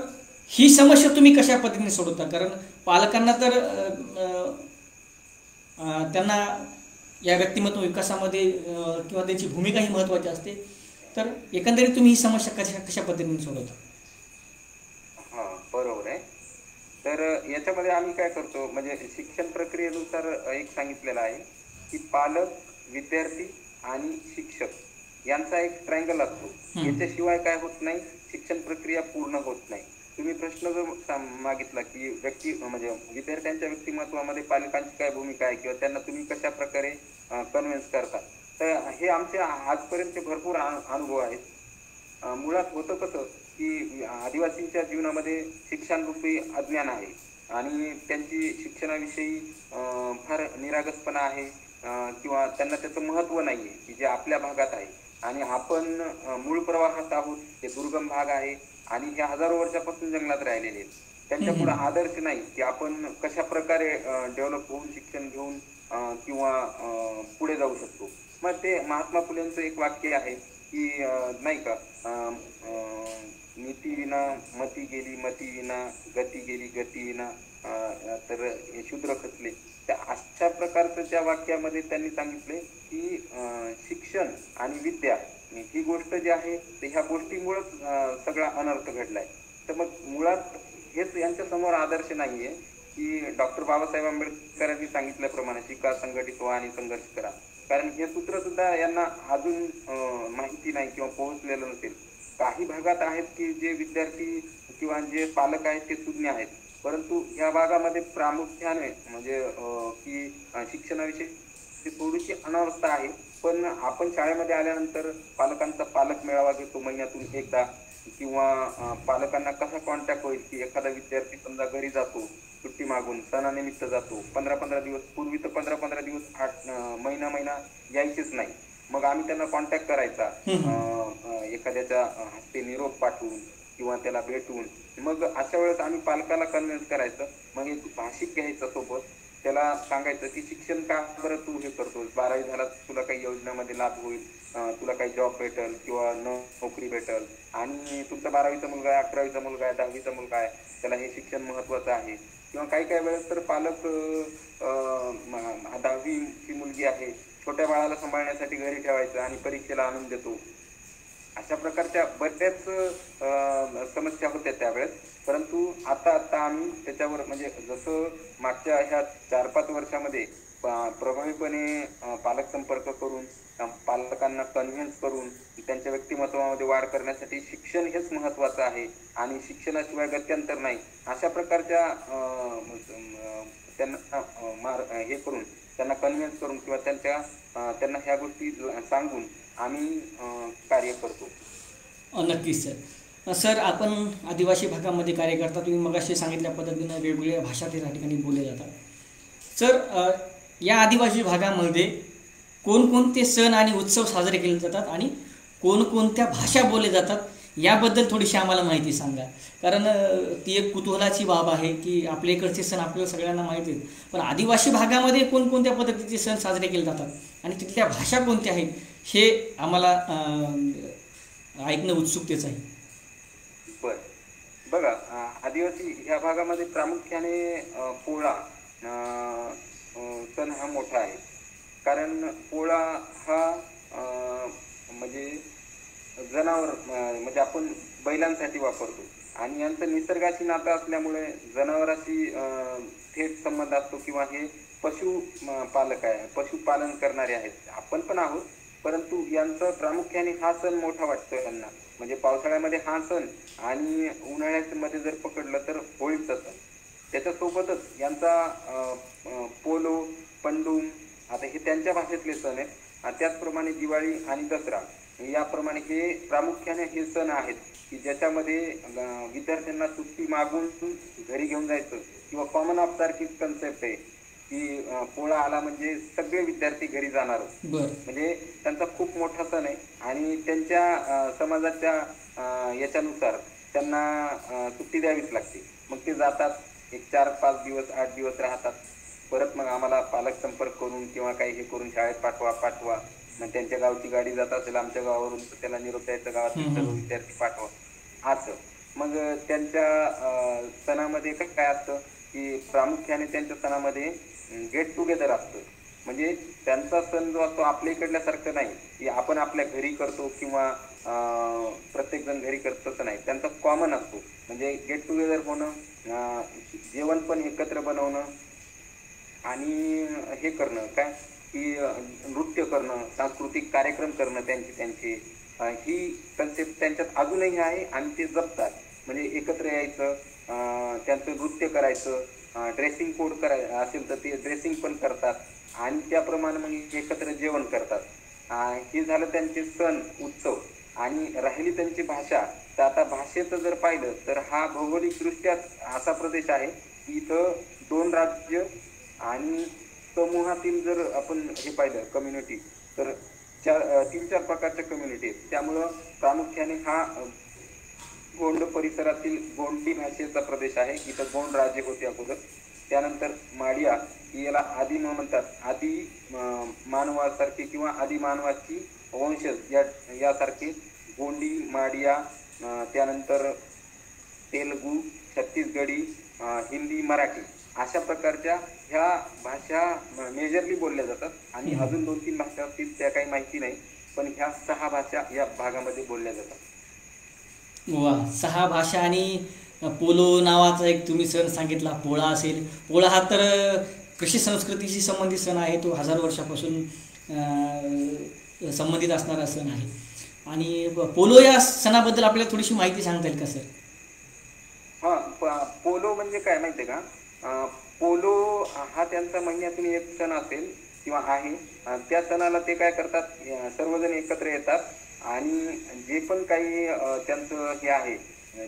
ही समस्या तुम्ही कशा पद्धतीने सोडवता? कारण पालकांना तर त्यांना या व्यक्तिमत्व विकासामध्ये किंवा त्यांची भूमिका ही महत्त्वाची असते. तर एकंदरीत तुम्ही ही समस्या कशा पद्धतीने सोडवता? बरोबर आहे. तर याच्यामध्ये आम्ही काय करतो, म्हणजे शिक्षण प्रक्रियेनुसार एक सांगितलेलं आहे की पालक, विद्यार्थी आणि शिक्षक यांचा एक ट्रायंगल असतो. याच्याशिवाय काय होत नाही, शिक्षण प्रक्रिया पूर्ण होत नाही. तुम्ही प्रश्न जर मागितला की म्हणजे विद्यार्थ्यांच्या व्यक्तिमत्वामध्ये पालकांची काय भूमिका आहे किंवा त्यांना तुम्ही कशा प्रकारे कन्व्हिन्स करता, तर हे आमचे आजपर्यंत भरपूर अनुभव आहेत. मुळात होतं कसं की आदिवासींच्या जीवनामध्ये शिक्षणरूपी अज्ञान आहे आणि त्यांची शिक्षणाविषयी फार निरागसपणा आहे किंवा त्यांना त्याचं महत्त्व नाही आहे की जे आपल्या भागात आहे. आणि आपण मूळ प्रवाहात आहोत, हे दुर्गम भाग आहे आणि हे हजारो वर्षापासून जंगलात राहिलेले आहेत. त्यांच्या पुढे आदर्श नाही की आपण कशा प्रकारे डेव्हलप होऊन शिक्षण घेऊन किंवा पुढे जाऊ शकतो. मग ते महात्मा फुलेंचं एक वाक्य आहे की नाही का, नीती विना मती गेली, मती विना गती गेली, गती विना तर हे शूद्र खचले. त्या अशा प्रकारचं त्या वाक्यामध्ये त्यांनी सांगितले की शिक्षण आणि विद्या ही गोष्ट जी आहे तर ह्या गोष्टीमुळेच सगळा अनर्थ घडलाय. तर मग मुळात हेच यांच्या समोर आदर्श नाहीये की डॉक्टर बाबासाहेब आंबेडकरांनी सांगितल्याप्रमाणे शिका, संघटित व्हा आणि संघर्ष करा. कारण हे सूत्र सुद्धा यांना अजून माहिती नाही किंवा पोहोचलेलं नसेल. काही भागात आहेत की जे विद्यार्थी किंवा जे पालक आहेत ते सुज्ञ आहेत, परंतु या भागामध्ये प्रामुख्याने म्हणजे की शिक्षणाविषयी थोडीशी अनावस्था आहे. पण आपण शाळेमध्ये आल्यानंतर पालकांचा पालक मेळावा घेतो महिन्यातून एकदा, किंवा पालकांना कसा कॉन्टॅक्ट होईल की एखादा विद्यार्थी समजा घरी जातो सुट्टी मागून, सणानिमित्त जातो, 15-15 दिवस, पूर्वी तर 15-15 दिवस महिना यायचेच नाही. मग आम्ही त्यांना कॉन्टॅक्ट करायचा एखाद्याच्या हस्ते निरोप पाठवून किंवा त्याला भेटून. मग अशा वेळेस आम्ही पालकाला कन्व्हिन्स करायचं. मग एक भाषिक घ्यायचं सोबत त्याला सांगायचं की शिक्षण का बरं तू हे करतोस, 12वी झाला तुला काही योजनामध्ये लाभ होईल, तुला काही जॉब भेटेल किंवा नोकरी भेटेल, आणि तुमचा 12वीचा मुलगा आहे, 11वीचा मुलगा आहे, 10वीचा मुलगा आहे, त्याला हे शिक्षण महत्वाचं आहे. किंवा काही काही वेळेस तर पालक 10वीची मुलगी आहे, छोट्या बाळाला सांभाळण्यासाठी घरी ठेवायचं आणि परीक्षेला आणून देतो. अशा प्रकारच्या बऱ्याच समस्या होत्या त्यावेळेस. परंतु आता आता आम्ही त्याच्यावर म्हणजे जसं मागच्या ह्या 4-5 वर्षामध्ये प्रभावीपणे पालक संपर्क करून पालकांना कन्व्हिन्स करून त्यांच्या व्यक्तिमत्वामध्ये वाढ करण्यासाठी शिक्षण हेच महत्वाचं आहे आणि शिक्षणाशिवाय गत्यंतर नाही, अशा प्रकारच्या त्यांना हे करून त्यांना कन्व्हिन्स करून किंवा त्यांना ह्या गोष्टी सांगून आम्ही कार्य करतो. नक्कीच सर. सर, आपण आदिवासी भागामध्ये कार्य करता. तुम्ही मगाशी सांगितल्या पद्धतीनं वेगवेगळ्या भाषा त्या ठिकाणी बोलल्या जातात. सर, या आदिवासी भागामध्ये कोणकोणते सण आणि उत्सव साजरे केले जातात आणि कोणकोणत्या भाषा बोलल्या जातात याबद्दल थोडीशी आम्हाला माहिती सांगा. कारण ती एक कुतूहलाची बाब आहे की आपल्या इकडचे सण आपल्याला सगळ्यांना माहिती आहेत, पण आदिवासी भागामध्ये कोणकोणत्या पद्धतीचे सण साजरे केले जातात आणि तिथल्या भाषा कोणत्या आहेत हे आम्हाला ऐकणं उत्सुकतेच आहे. बरं, बघा, आदिवासी ह्या भागामध्ये प्रामुख्याने पोळा सण हा मोठा आहे. कारण पोळा हा म्हणजे जनावर म्हणजे आपण बैलांसाठी वापरतो आणि यांचं निसर्गाशी नातं असल्यामुळे जनावराशी थेट संबंध असतो किंवा हे पशुपालक आहे, पशुपालन करणारे आहेत, आपण पण आहोत. परंतु यांचा प्रामुख्याने हा सण मोठा वाटतो यांना. म्हणजे पावसाळ्यामध्ये हा सण आणि उन्हाळ्यामध्ये जर पकडलं तर होळीचा सण. त्याच्यासोबतच यांचा पोलो, पंडूम, आता हे त्यांच्या भाषेतले सण आहेत. त्याचप्रमाणे दिवाळी आणि दसरा याप्रमाणे हे प्रामुख्याने हे सण आहेत की ज्याच्यामध्ये विद्यार्थ्यांना सुट्टी मागून घरी घेऊन जायचं किंवा कॉमन ऑफ सारखीच कन्सेप्ट आहे की पोळा आला म्हणजे सगळे विद्यार्थी घरी जाणार. म्हणजे त्यांचा खूप मोठा सण आहे आणि त्यांच्या समाजाच्या याच्यानुसार त्यांना सुट्टी द्यावीच लागते. मग ते जातात, एक 4-5 दिवस 8 दिवस राहतात. परत मग आम्हाला पालक संपर्क करून किंवा काही हे करून शाळेत पाठवा. मग त्यांच्या गावची गाडी जात असेल आमच्या गावावरून तर त्याला निरोप द्यायचा, गावातील सर्व विद्यार्थी पाठवा असं. मग त्यांच्या सणामध्ये काय असतं की प्रामुख्याने त्यांच्या सणामध्ये गेट टुगेदर असतं. म्हणजे त्यांचा सण जो असतो आपल्या इकडल्यासारखं नाही की आपण आपल्या घरी करतो किंवा प्रत्येक जण घरी करतो तसं नाही. त्यांचा कॉमन असतो. म्हणजे गेट टुगेदर होणं, जेवण पण एकत्र बनवणं आणि हे करणं काय की नृत्य करणं, सांस्कृतिक कार्यक्रम करणं त्यांचे ही कन्सेप्ट त्यांच्यात अजूनही आहे आणि ते जपतात. म्हणजे एकत्र यायचं, त्यांचं नृत्य करायचं, ड्रेसिंग कोड असेल तर ते ड्रेसिंग पण करतात आणि त्याप्रमाणे मग एकत्र जेवण करतात. हे झालं त्यांचे सण उत्सव. आणि राहिली त्यांची भाषा, तर आता भाषेचं जर पाहिलं तर हा भौगोलिकदृष्ट्या असा प्रदेश आहे की इथं 2 राज्य आणि समूहातील जर आपण हे पाहिलं कम्युनिटी तर 3-4 प्रकारच्या कम्युनिटी आहेत. त्यामुळं प्रामुख्याने हा गोंड परिसरातील गोंडी भाषेचा प्रदेश आहे. इथं गोंड राज्य होते अगोदर. त्यानंतर माडिया ही याला आदी म्हणतात. आदी मानवासारखे किंवा आदी मानवाची वंशज यासारखे गोंडी, माडिया, त्यानंतर तेलगू, छत्तीसगडी, हिंदी, मराठी अशा प्रकारच्या ह्या भाषा मेजरली बोलल्या जातात. आणि अजून 2-3 भाषा असतील त्या काही माहिती नाही, पण ह्या 6 भाषा या भागामध्ये बोलल्या जातात. वा, 6 भाषा. आणि पोलो नावाचा एक तुम्ही सण सांगितला, पोळा असेल. पोळा हा तर कृषी संस्कृतीशी संबंधित सण आहे. तो 1000 वर्षापासून संबंधित असणारा सण आहे. आणि पोलो या सणाबद्दल आपल्याला थोडीशी माहिती सांगता येईल का सर? पोलो म्हणजे काय माहिती आहे का? पोलो हा त्यांचा महिन्यातून एक सण असेल किंवा आहे. त्या सणाला ते काय करतात, सर्वजण एकत्र येतात आणि जे पण काही त्यांचं हे आहे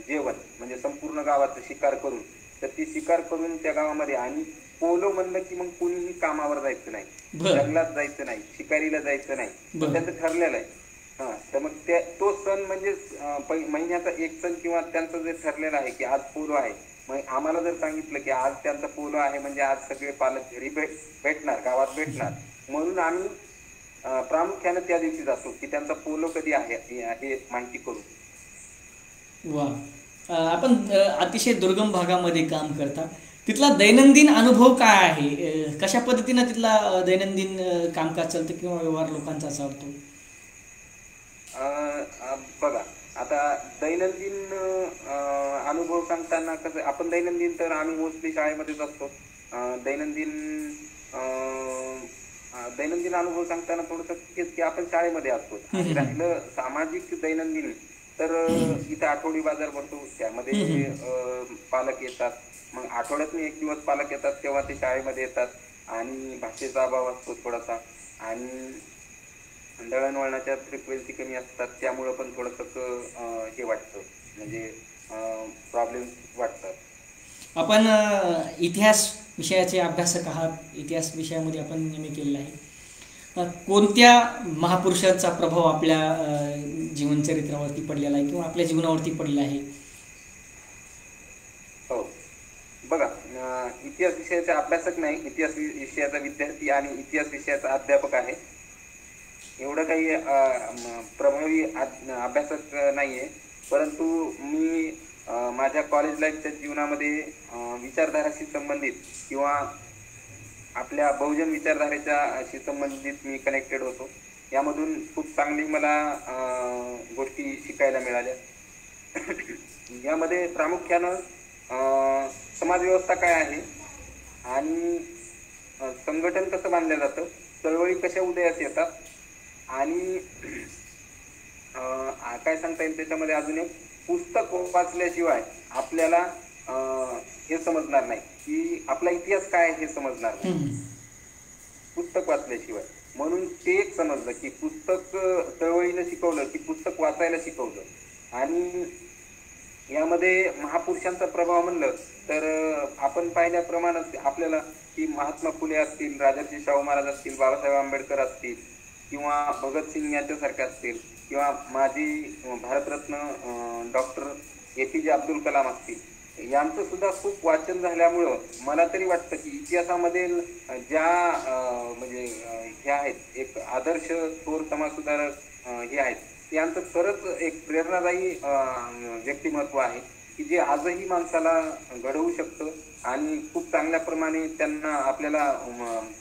जेवण, म्हणजे संपूर्ण गावाचं शिकार करून, तर ती शिकार करून त्या गावामध्ये. आणि पोलो म्हणलं की मग कोणीही कामावर जायचं नाही, जंगलात जायचं नाही, शिकारीला जायचं नाही, त्यांचं ठरलेलं आहे. तर मग तो सण म्हणजे महिन्याचा एक सण किंवा त्यांचं जे ठरलेलं आहे की आज पोलो आहे, मग आम्हाला जर सांगितलं की आज त्यांचा पोलो आहे म्हणजे आज सगळे पालक घरी भेटणार, गावात भेटणार, म्हणून आम्ही प्रामुख्याने त्या दिवशी जातो की त्यांचा पोलो कधी आहे हे माहिती करू. वा. आपण अतिशय दुर्गम भागामध्ये काम करता, तिथला दैनंदिन अनुभव काय आहे? कशा पद्धतीनं तिथला दैनंदिन कामकाज चालतं किंवा व्यवहार लोकांचा चालतो? बघा, आता दैनंदिन अनुभव सांगताना कसं, आपण दैनंदिन तर आम्ही मोस्टली शाळेमध्येच असतो. दैनंदिन दैनंदिन अनुभव सांगताना थोडंसं की आपण शाळेमध्ये असतो. आणि राहिलं सामाजिक दैनंदिन, तर इथे आठवडी बाजार भरतो, त्यामध्ये पालक येतात. मग आठवड्यातून एक दिवस पालक येतात, तेव्हा ते शाळेमध्ये येतात आणि भाषेचा अभाव असतो थोडासा, आणि दळणवळणाच्या फ्रिक्वेन्सी कमी असतात, त्यामुळं पण थोडंसं हे वाटतं, म्हणजे प्रॉब्लेम वाटतात. आपण इतिहास विषयाचे अभ्यासक आहात, इतिहास विषयामध्ये आपण नेहमी केलेला आहे. कोणत्या महापुरुषांचा प्रभाव आपल्या जीवनचरित्रावरती पडलेला आहे किंवा आपल्या जीवनावरती पडलेला आहे? हो, बघा, इतिहास विषयाचा अभ्यासक नाही, इतिहास विषयाचा विद्यार्थी आणि इतिहास विषयाचा अध्यापक आहे. एवढं काही प्रभावी अभ्यासक नाहीये, परंतु मी माझ्या कॉलेज लाईफच्या जीवनामध्ये विचारधाराशी संबंधित किंवा आपल्या बहुजन विचारधारेच्याशी संबंधित मी कनेक्टेड होतो. यामधून खूप चांगली मला गोष्टी शिकायला मिळाल्या. यामध्ये प्रामुख्यानं समाजव्यवस्था काय आहे आणि संघटन कसं बांधलं जातं, चळवळी कशा उदयास येतात, आणि काय सांगता येईल त्याच्यामध्ये अजून एक, पुस्तक वाचल्याशिवाय आपल्याला हे समजणार नाही की आपला इतिहास काय हे समजणार नाही, पुस्तक वाचल्याशिवाय. म्हणून ते एक समजलं की पुस्तक चळवळीनं शिकवलं की पुस्तक वाचायला शिकवलं. आणि यामध्ये महापुरुषांचा प्रभाव म्हणलं तर आपण पाहिल्याप्रमाणे आपल्याला की महात्मा फुले असतील, राजर्षी शाहू महाराज असतील, बाबासाहेब आंबेडकर असतील किंवा भगतसिंग यांच्यासारखे असतील किंवा माजी भारतरत्न डॉक्टर APJ अब्दुल कलाम असतील, यांचं सुद्धा खूप वाचन झाल्यामुळं मला तरी वाटतं की इतिहासामध्ये ज्या म्हणजे हे आहेत, एक आदर्श थोर समाजसुधारक हे आहेत, यांचं खरंच एक प्रेरणादायी व्यक्तिमत्व आहे की जे आजही माणसाला घडवू शकतं आणि खूप चांगल्या प्रमाणे त्यांना आपल्याला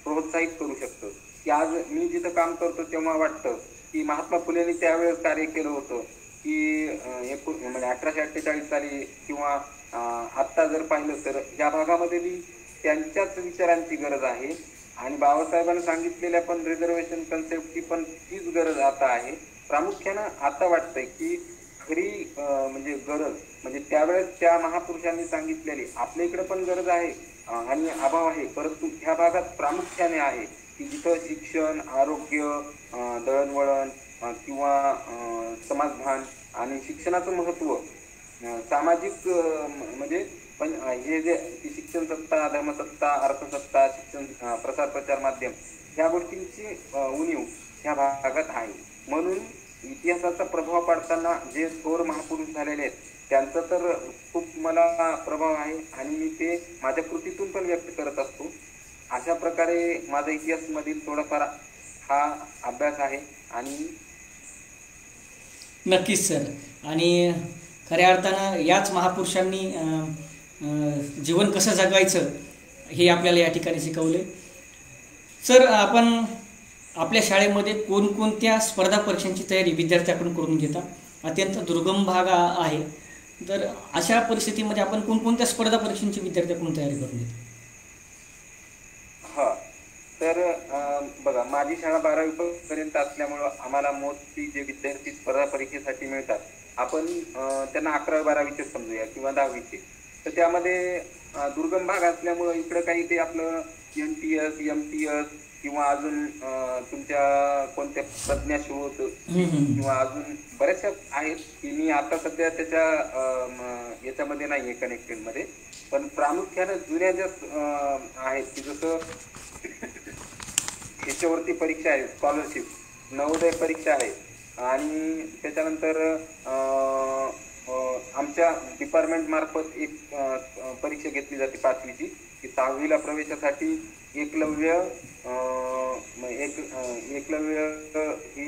प्रोत्साहित करू शकतं. की आज मी जिथं काम करतो तेव्हा वाटतं की महात्मा फुलेंनी त्यावेळेस कार्य केलं होतं की म्हणजे 1848 साली किंवा आत्ता जर पाहिलं तर या भागामध्ये बी त्यांच्याच विचारांची गरज आहे. आणि बाबासाहेबांनी सांगितलेल्या पण रिझर्वेशन कन्सेप्टची पण तीच गरज आता आहे. प्रामुख्यानं आता वाटतंय की खरी म्हणजे गरज म्हणजे त्यावेळेस त्या महापुरुषांनी सांगितलेली आपल्या इकडे पण गरज आहे आणि अभाव आहे, परंतु ह्या भागात प्रामुख्याने आहे की जिथं शिक्षण, आरोग्य, दळणवळण किंवा समाजभान आणि शिक्षणाचं महत्त्व, सामाजिक म्हणजे पण हे जे शिक्षण सत्ता, धर्मसत्ता, अर्थसत्ता, शिक्षण, प्रसार प्रचार माध्यम, ह्या गोष्टींची उणीव ह्या भागात आहे. म्हणून इतिहासाचा प्रभाव पाडताना जे थोर महापुरुष झालेले आहेत त्यांचा तर खूप मला प्रभाव आहे आणि मी ते माझ्या कृतीतून पण व्यक्त करत असतो. अशा प्रकारे माझा इतिहासमधील थोडाफार हा अभ्यास आहे. आणि नक्कीच सर, आणि खऱ्या अर्थानं याच महापुरुषांनी जीवन कसं जगायचं हे आपल्याला या ठिकाणी शिकवले. सर, आपण आपल्या शाळेमध्ये कोणकोणत्या स्पर्धा परीक्षांची तयारी विद्यार्थ्याकडून करून घेता? अत्यंत दुर्गम भाग आहे, तर अशा परिस्थितीमध्ये आपण कोणकोणत्या स्पर्धा परीक्षांची विद्यार्थ्याकडून तयारी करून घेता? हा, तर बघा, माझी शाळा 12वी पर्यंत असल्यामुळं आम्हाला मोस्टली जे विद्यार्थी स्पर्धा परीक्षेसाठी मिळतात आपण त्यांना 11वी 12वीचे समजूया किंवा 10वीचे, तर त्यामध्ये दुर्गम भाग असल्यामुळं इकडं काही ते आपलं NTS, MTS किंवा अजून तुमच्या कोणत्या प्रज्ञाशोध किंवा अजून बऱ्याचशा आहेत की मी आता सध्या त्याच्या याच्यामध्ये नाही आहे कनेक्टेडमध्ये, पण प्रामुख्यानं जुन्या ज्या आहेत की जसं शिष्यवृत्ती परीक्षा आहे, स्कॉलरशिप, नवोदय परीक्षा आहे आणि त्याच्यानंतर आमच्या डिपार्टमेंट मार्फत एक परीक्षा घेतली जाते 5वीची, की 6वीला प्रवेशासाठी एकलव्य एकलव्य ही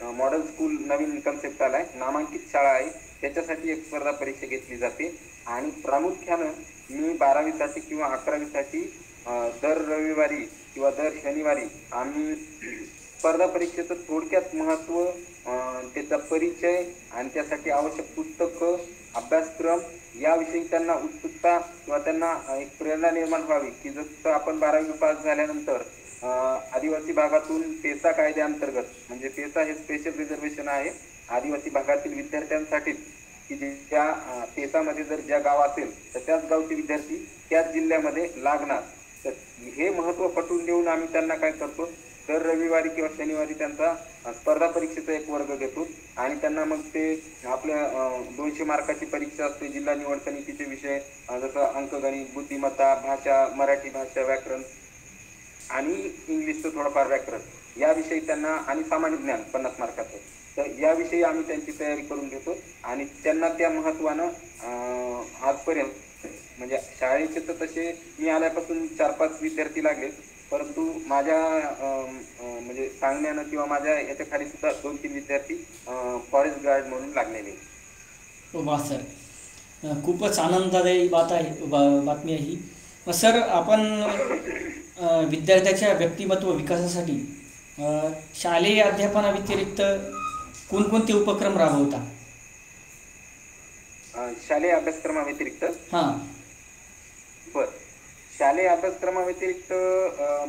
मॉडेल स्कूल नवीन कन्सेप्ट आलाय, नामांकित शाळा आहे, त्याच्यासाठी एक स्पर्धा परीक्षा घेतली जाते. आणि प्रामुख्यानं मी 12वीसाठी किंवा 11वीसाठी दर रविवारी किंवा दर शनिवारी आम्ही स्पर्धा परीक्षेचं थोडक्यात महत्त्व, त्याचा परिचय आणि त्यासाठी आवश्यक पुस्तकं, अभ्यासक्रम याविषयी त्यांना उत्सुकता किंवा त्यांना एक प्रेरणा निर्माण व्हावी, की जसं आपण 12वी पास झाल्यानंतर आदिवासी भागातून पेसा कायद्याअंतर्गत, म्हणजे पेसा हे स्पेशल रिझर्वेशन आहे आदिवासी भागातील विद्यार्थ्यांसाठी, की ज्या पेसामध्ये जर ज्या गाव असेल तर त्याच गावचे विद्यार्थी त्याच जिल्ह्यामध्ये लागणार. तर हे महत्त्व पटवून देऊन आम्ही त्यांना काय करतो, दर रविवारी किंवा शनिवारी त्यांचा स्पर्धा परीक्षेचा एक वर्ग घेतो आणि त्यांना मग ते आपल्या 200 मार्काची परीक्षा असते, जिल्हा निवड समितीचे विषय जसं अंकगणित, बुद्धिमत्ता, भाषा, मराठी भाषा, व्याकरण आणि इंग्लिशचं थोडंफार व्याकरण याविषयी त्यांना, आणि सामान्य ज्ञान 50 मार्काचं, तर याविषयी आम्ही त्यांची तयारी करून घेतो. आणि त्यांना त्या महत्त्वानं आजपर्यंत म्हणजे शाळेचे तर तसे मी आल्यापासून 4-5 विद्यार्थी लागले, परंतु माझ्या म्हणजे सांगण्यानं किंवा माझ्या याच्या खाली सुद्धा 2-3 विद्यार्थी फॉरेस्ट गार्ड म्हणून लागलेले. वा सर, खूपच आनंददायी बातमी आहे ही. सर, आपण विद्यार्थ्याच्या व्यक्तिमत्व विकासासाठी शालेय अध्यापनाव्यतिरिक्त कोणकोणते उपक्रम राबवता? शालेय अभ्यासक्रमाव्यतिरिक्त हां. बरं, शालेय अभ्यासक्रमाव्यतिरिक्त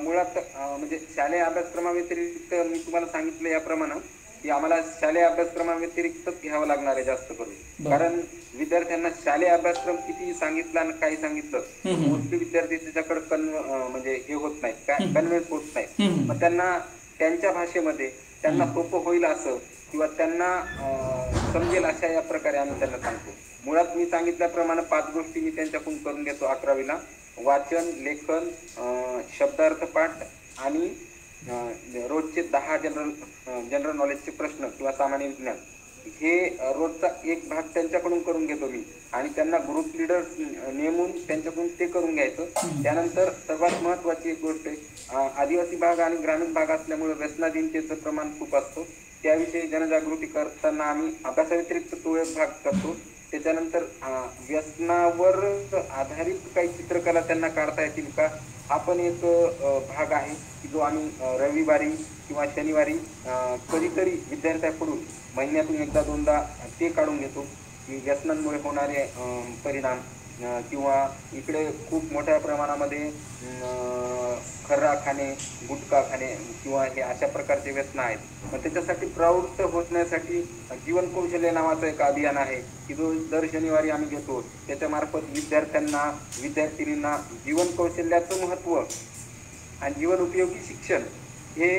मुळात म्हणजे शालेय अभ्यासक्रमाव्यतिरिक्त मी तुम्हाला सांगितलं याप्रमाणे की आम्हाला शालेय अभ्यासक्रमाव्यतिरिक्तच घ्यावं लागणार आहे जास्त करून, कारण विद्यार्थ्यांना शालेय अभ्यासक्रम किती सांगितलं आणि काही सांगितलं मोस्टली विद्यार्थी त्याच्याकडे म्हणजे हे होत नाही, कन्व्हिन्स होत नाही. मग त्यांना त्यांच्या भाषेमध्ये त्यांना सोपं होईल असं किंवा त्यांना समजेल अशा या प्रकारे आम्ही त्यांना सांगतो. मुळात मी सांगितल्याप्रमाणे 5 गोष्टी मी त्यांच्याकडून करून घेतो 11वीला: वाचन, लेखन, शब्दार्थ पाठ आणि रोजचे 10 जनरल नॉलेजचे प्रश्न किंवा सामान्य विज्ञान. हे रोजचा एक भाग त्यांच्याकडून करून घेतो मी आणि त्यांना ग्रुप लीडर नेमून त्यांच्याकडून ते करून घ्यायचं. त्यानंतर सर्वात महत्त्वाची एक गोष्ट आहे, आदिवासी भाग आणि ग्रामीण भाग असल्यामुळे व्यसनाधीनतेचं प्रमाण खूप असतो, त्याविषयी जनजागृती करताना आम्ही अभ्यासाव्यतिरिक्त तो एक भाग करतो. त्याच्यानंतर व्यसनावर आधारित काही चित्रकला त्यांना काढता येतील का, हा पण एक भाग आहे की जो आम्ही रविवारी किंवा शनिवारी कधीतरी विद्यार्थ्याकडून महिन्यातून 1-2दा ते काढून घेतो, की व्यसनांमुळे होणारे परिणाम किंवा इकडे खूप मोठ्या प्रमाणामध्ये खर्रा खाणे, गुटखा खाणे किंवा हे अशा प्रकारचे व्यसन आहेत. मग त्याच्यासाठी प्रवृत्त होण्यासाठी जीवन कौशल्य नावाचं एक अभियान आहे की जो दर शनिवारी आम्ही घेतो. त्याच्यामार्फत विद्यार्थ्यांना, विद्यार्थिनींना जीवन कौशल्याचं महत्त्व आणि जीवन उपयोगी शिक्षण हे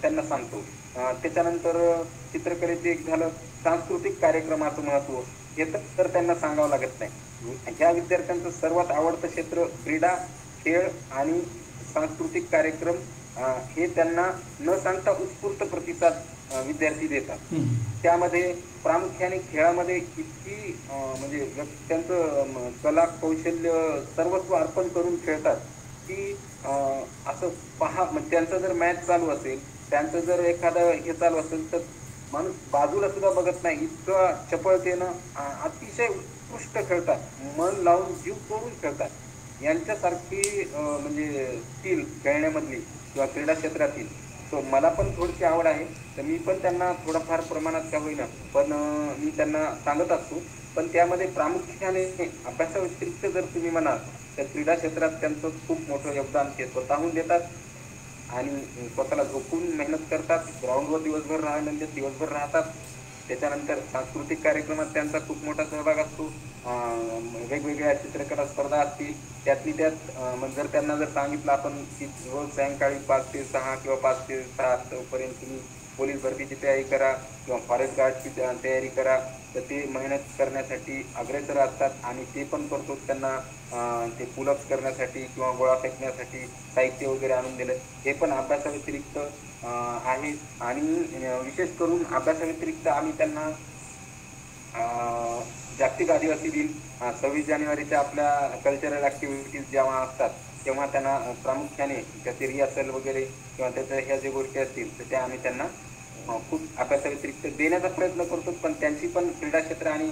त्यांना सांगतो. त्याच्यानंतर चित्रकलेचे एक झालं, सांस्कृतिक कार्यक्रमाचं महत्त्व हे तर त्यांना सांगावं लागत नाही. ह्या विद्यार्थ्यांचं सर्वात आवडतं क्षेत्र क्रीडा, खेळ आणि सांस्कृतिक कार्यक्रम हे त्यांना न सांगता उत्स्फूर्त प्रतिसाद विद्यार्थी देतात. त्यामध्ये प्रामुख्याने खेळामध्ये इतकी म्हणजे त्यांचं कला कौशल्य सर्वस्व अर्पण करून खेळतात की असं पहा, त्यांचं जर मॅच चालू असेल, त्यांचं जर एखादं हे चालू असेल तर माणूस बाजूला सुद्धा बघत नाही, इतकं चपळतेनं अतिशय उत्कृष्ट खेळतात, मन लावून जीव तोडून खेळतात. यांच्यासारखी म्हणजे स्किल खेळण्यामधली किंवा क्रीडा क्षेत्रातील तो मला पण थोडीशी आवड आहे, तर मी पण त्यांना थोडाफार प्रमाणात का होईना पण मी त्यांना सांगत असतो. पण त्यामध्ये प्रामुख्याने अभ्यासाव्यतिरिक्त जर तुम्ही म्हणाल तर क्रीडा क्षेत्रात त्यांचं खूप मोठं योगदान ते स्वतःहून देतात आणि स्वतःला झोपून मेहनत करतात, ग्राउंडवर दिवसभर राहतात. त्याच्यानंतर सांस्कृतिक कार्यक्रमात त्यांचा खूप मोठा सहभाग असतो. वेगवेगळ्या चित्रकला स्पर्धा असतील, त्यातली त्यात मग जर त्यांना जर सांगितलं आपण की रोज सायंकाळी 5 ते 6 किंवा 5 ते 7 पर्यंत तुम्ही पोलीस भरतीची तयारी करा किंवा फॉरेस्ट गार्डची तयारी करा, तर ते मेहनत करण्यासाठी अग्रेसर असतात आणि ते पण करतो. त्यांना ते पुलअप्स करण्यासाठी किंवा गोळा फेकण्यासाठी साहित्य वगैरे आणून दिलं, हे पण अभ्यासाव्यतिरिक्त आहे. आणि विशेष करून अभ्यासाव्यतिरिक्त आम्ही त्यांना जागतिक आदिवासी दिन 26 जानेवारीच्या आपल्या कल्चरल ऍक्टिव्हिटीज जेव्हा असतात तेव्हा त्यांना प्रामुख्याने त्याचे रिहर्सल वगैरे किंवा त्याच्या ह्या ज्या गोष्टी असतील तर त्या आम्ही त्यांना खूप अभ्यासाव्यतिरिक्त देण्याचा प्रयत्न करतो, पण त्यांची पण क्रीडा क्षेत्र आणि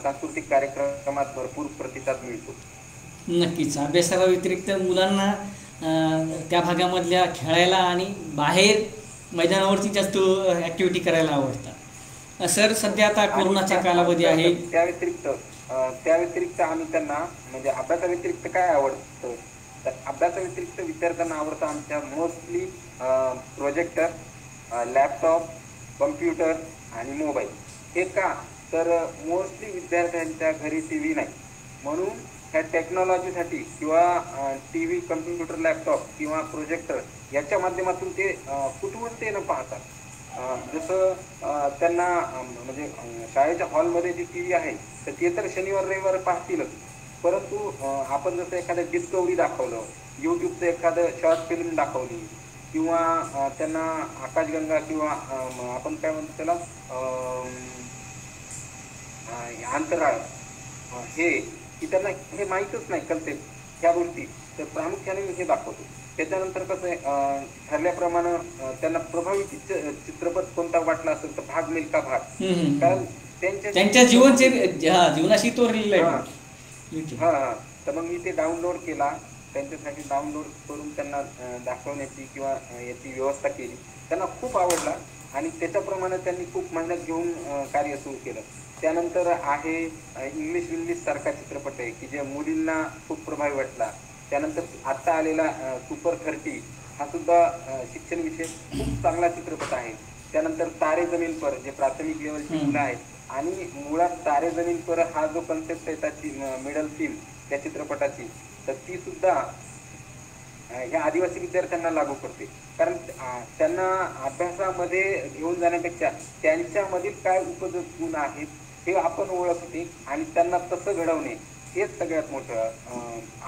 सांस्कृतिक कार्यक्रमात भरपूर प्रतिसाद मिळतो. नक्कीच अभ्यासाला व्यतिरिक्त मुलांना त्या भागामधल्या खेळायला आणि बाहेर मैदानावरती जास्त ॲक्टिव्हिटी करायला आवडतात. सर सध्या आता कोरोनाचा कालावधी आहे, त्या व्यतिरिक्त आम्ही त्यांना म्हणजे अभ्यासाव्यतिरिक्त काय आवडतं तर अभ्यासाव्यतिरिक्त विद्यार्थ्यांना आवडतं आमच्या मोस्टली प्रोजेक्टर, लॅपटॉप, कम्प्युटर आणि मोबाईल. हे का तर मोस्टली विद्यार्थ्यांच्या घरी TV नाही, म्हणून ह्या टेक्नॉलॉजीसाठी किंवा TV, कम्प्युटर, लॅपटॉप किंवा प्रोजेक्टर याच्या माध्यमातून ते कुतूहलतेनं पाहतात. जसं त्यांना म्हणजे शाळेच्या हॉलमध्ये जी TV आहे तर ते तर शनिवार रविवार पाहतीलच, परंतु आपण जसं एखादं डिस्कवरी दाखवलं, यूट्यूबचं एखादं शॉर्ट फिल्म दाखवली किंवा त्यांना आकाशगंगा किंवा आपण काय म्हणतो त्याला अंतराळ हे की त्यांना हे माहीतच नाही कन्सेप्ट ह्या गोष्टी, तर प्रामुख्याने मी हे दाखवतो. त्याच्यानंतर कसं आहे ठरल्याप्रमाणे त्यांना प्रभावी चित्रपट कोणता वाटला असेल तर भाग मिल्खा भाग, कारण त्यांच्या जीवनाशी तो रिलेटेड आहे. हा, तर मग मी ते डाउनलोड केला, त्यांच्यासाठी डाउनलोड करून त्यांना दाखवण्याची किंवा याची व्यवस्था केली. त्यांना खूप आवडला आणि त्याच्याप्रमाणे त्यांनी खूप मेहनत घेऊन कार्य सुरू केलं. त्यानंतर आहे इंग्लिश सारखा चित्रपट आहे की जे मुलींना खूप प्रभावी वाटला. त्यानंतर आत्ता आलेला सुपर 30 हा सुद्धा शिक्षण विषय खूप चांगला चित्रपट आहे. त्यानंतर तारे जमीन पर जे प्राथमिक लेवलची मुलं आहेत आणि मुळात तारे जमीन पर हा जो कन्सेप्ट आहे त्याची मिडल थीम त्या चित्रपटाची, तर ती सुद्धा ह्या आदिवासी विद्यार्थ्यांना लागू करते, कारण त्यांना अभ्यासामध्ये घेऊन जाण्यापेक्षा त्यांच्यामधील काय उपजत गुण आहेत हे आपण ओळखते आणि त्यांना तसं घडवणे हेच सगळ्यात मोठं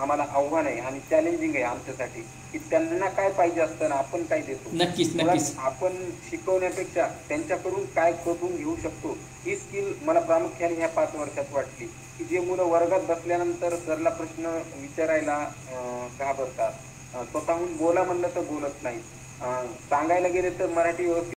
आम्हाला आव्हान आहे आणि चॅलेंजिंग आहे आमच्यासाठी की त्यांना काय पाहिजे असतं ना आपण काय देतो. नक्कीच आपण शिकवण्यापेक्षा त्यांच्याकडून काय करून घेऊ शकतो ही स्किल मला प्रामुख्याने ह्या 5 वर्षात वाटली की जे मुलं वर्गात बसल्यानंतर सरला प्रश्न विचारायला घाबरतात, स्वतःहून बोला म्हणलं तर बोलत नाही, सांगायला गेले तर मराठी व्यवस्थित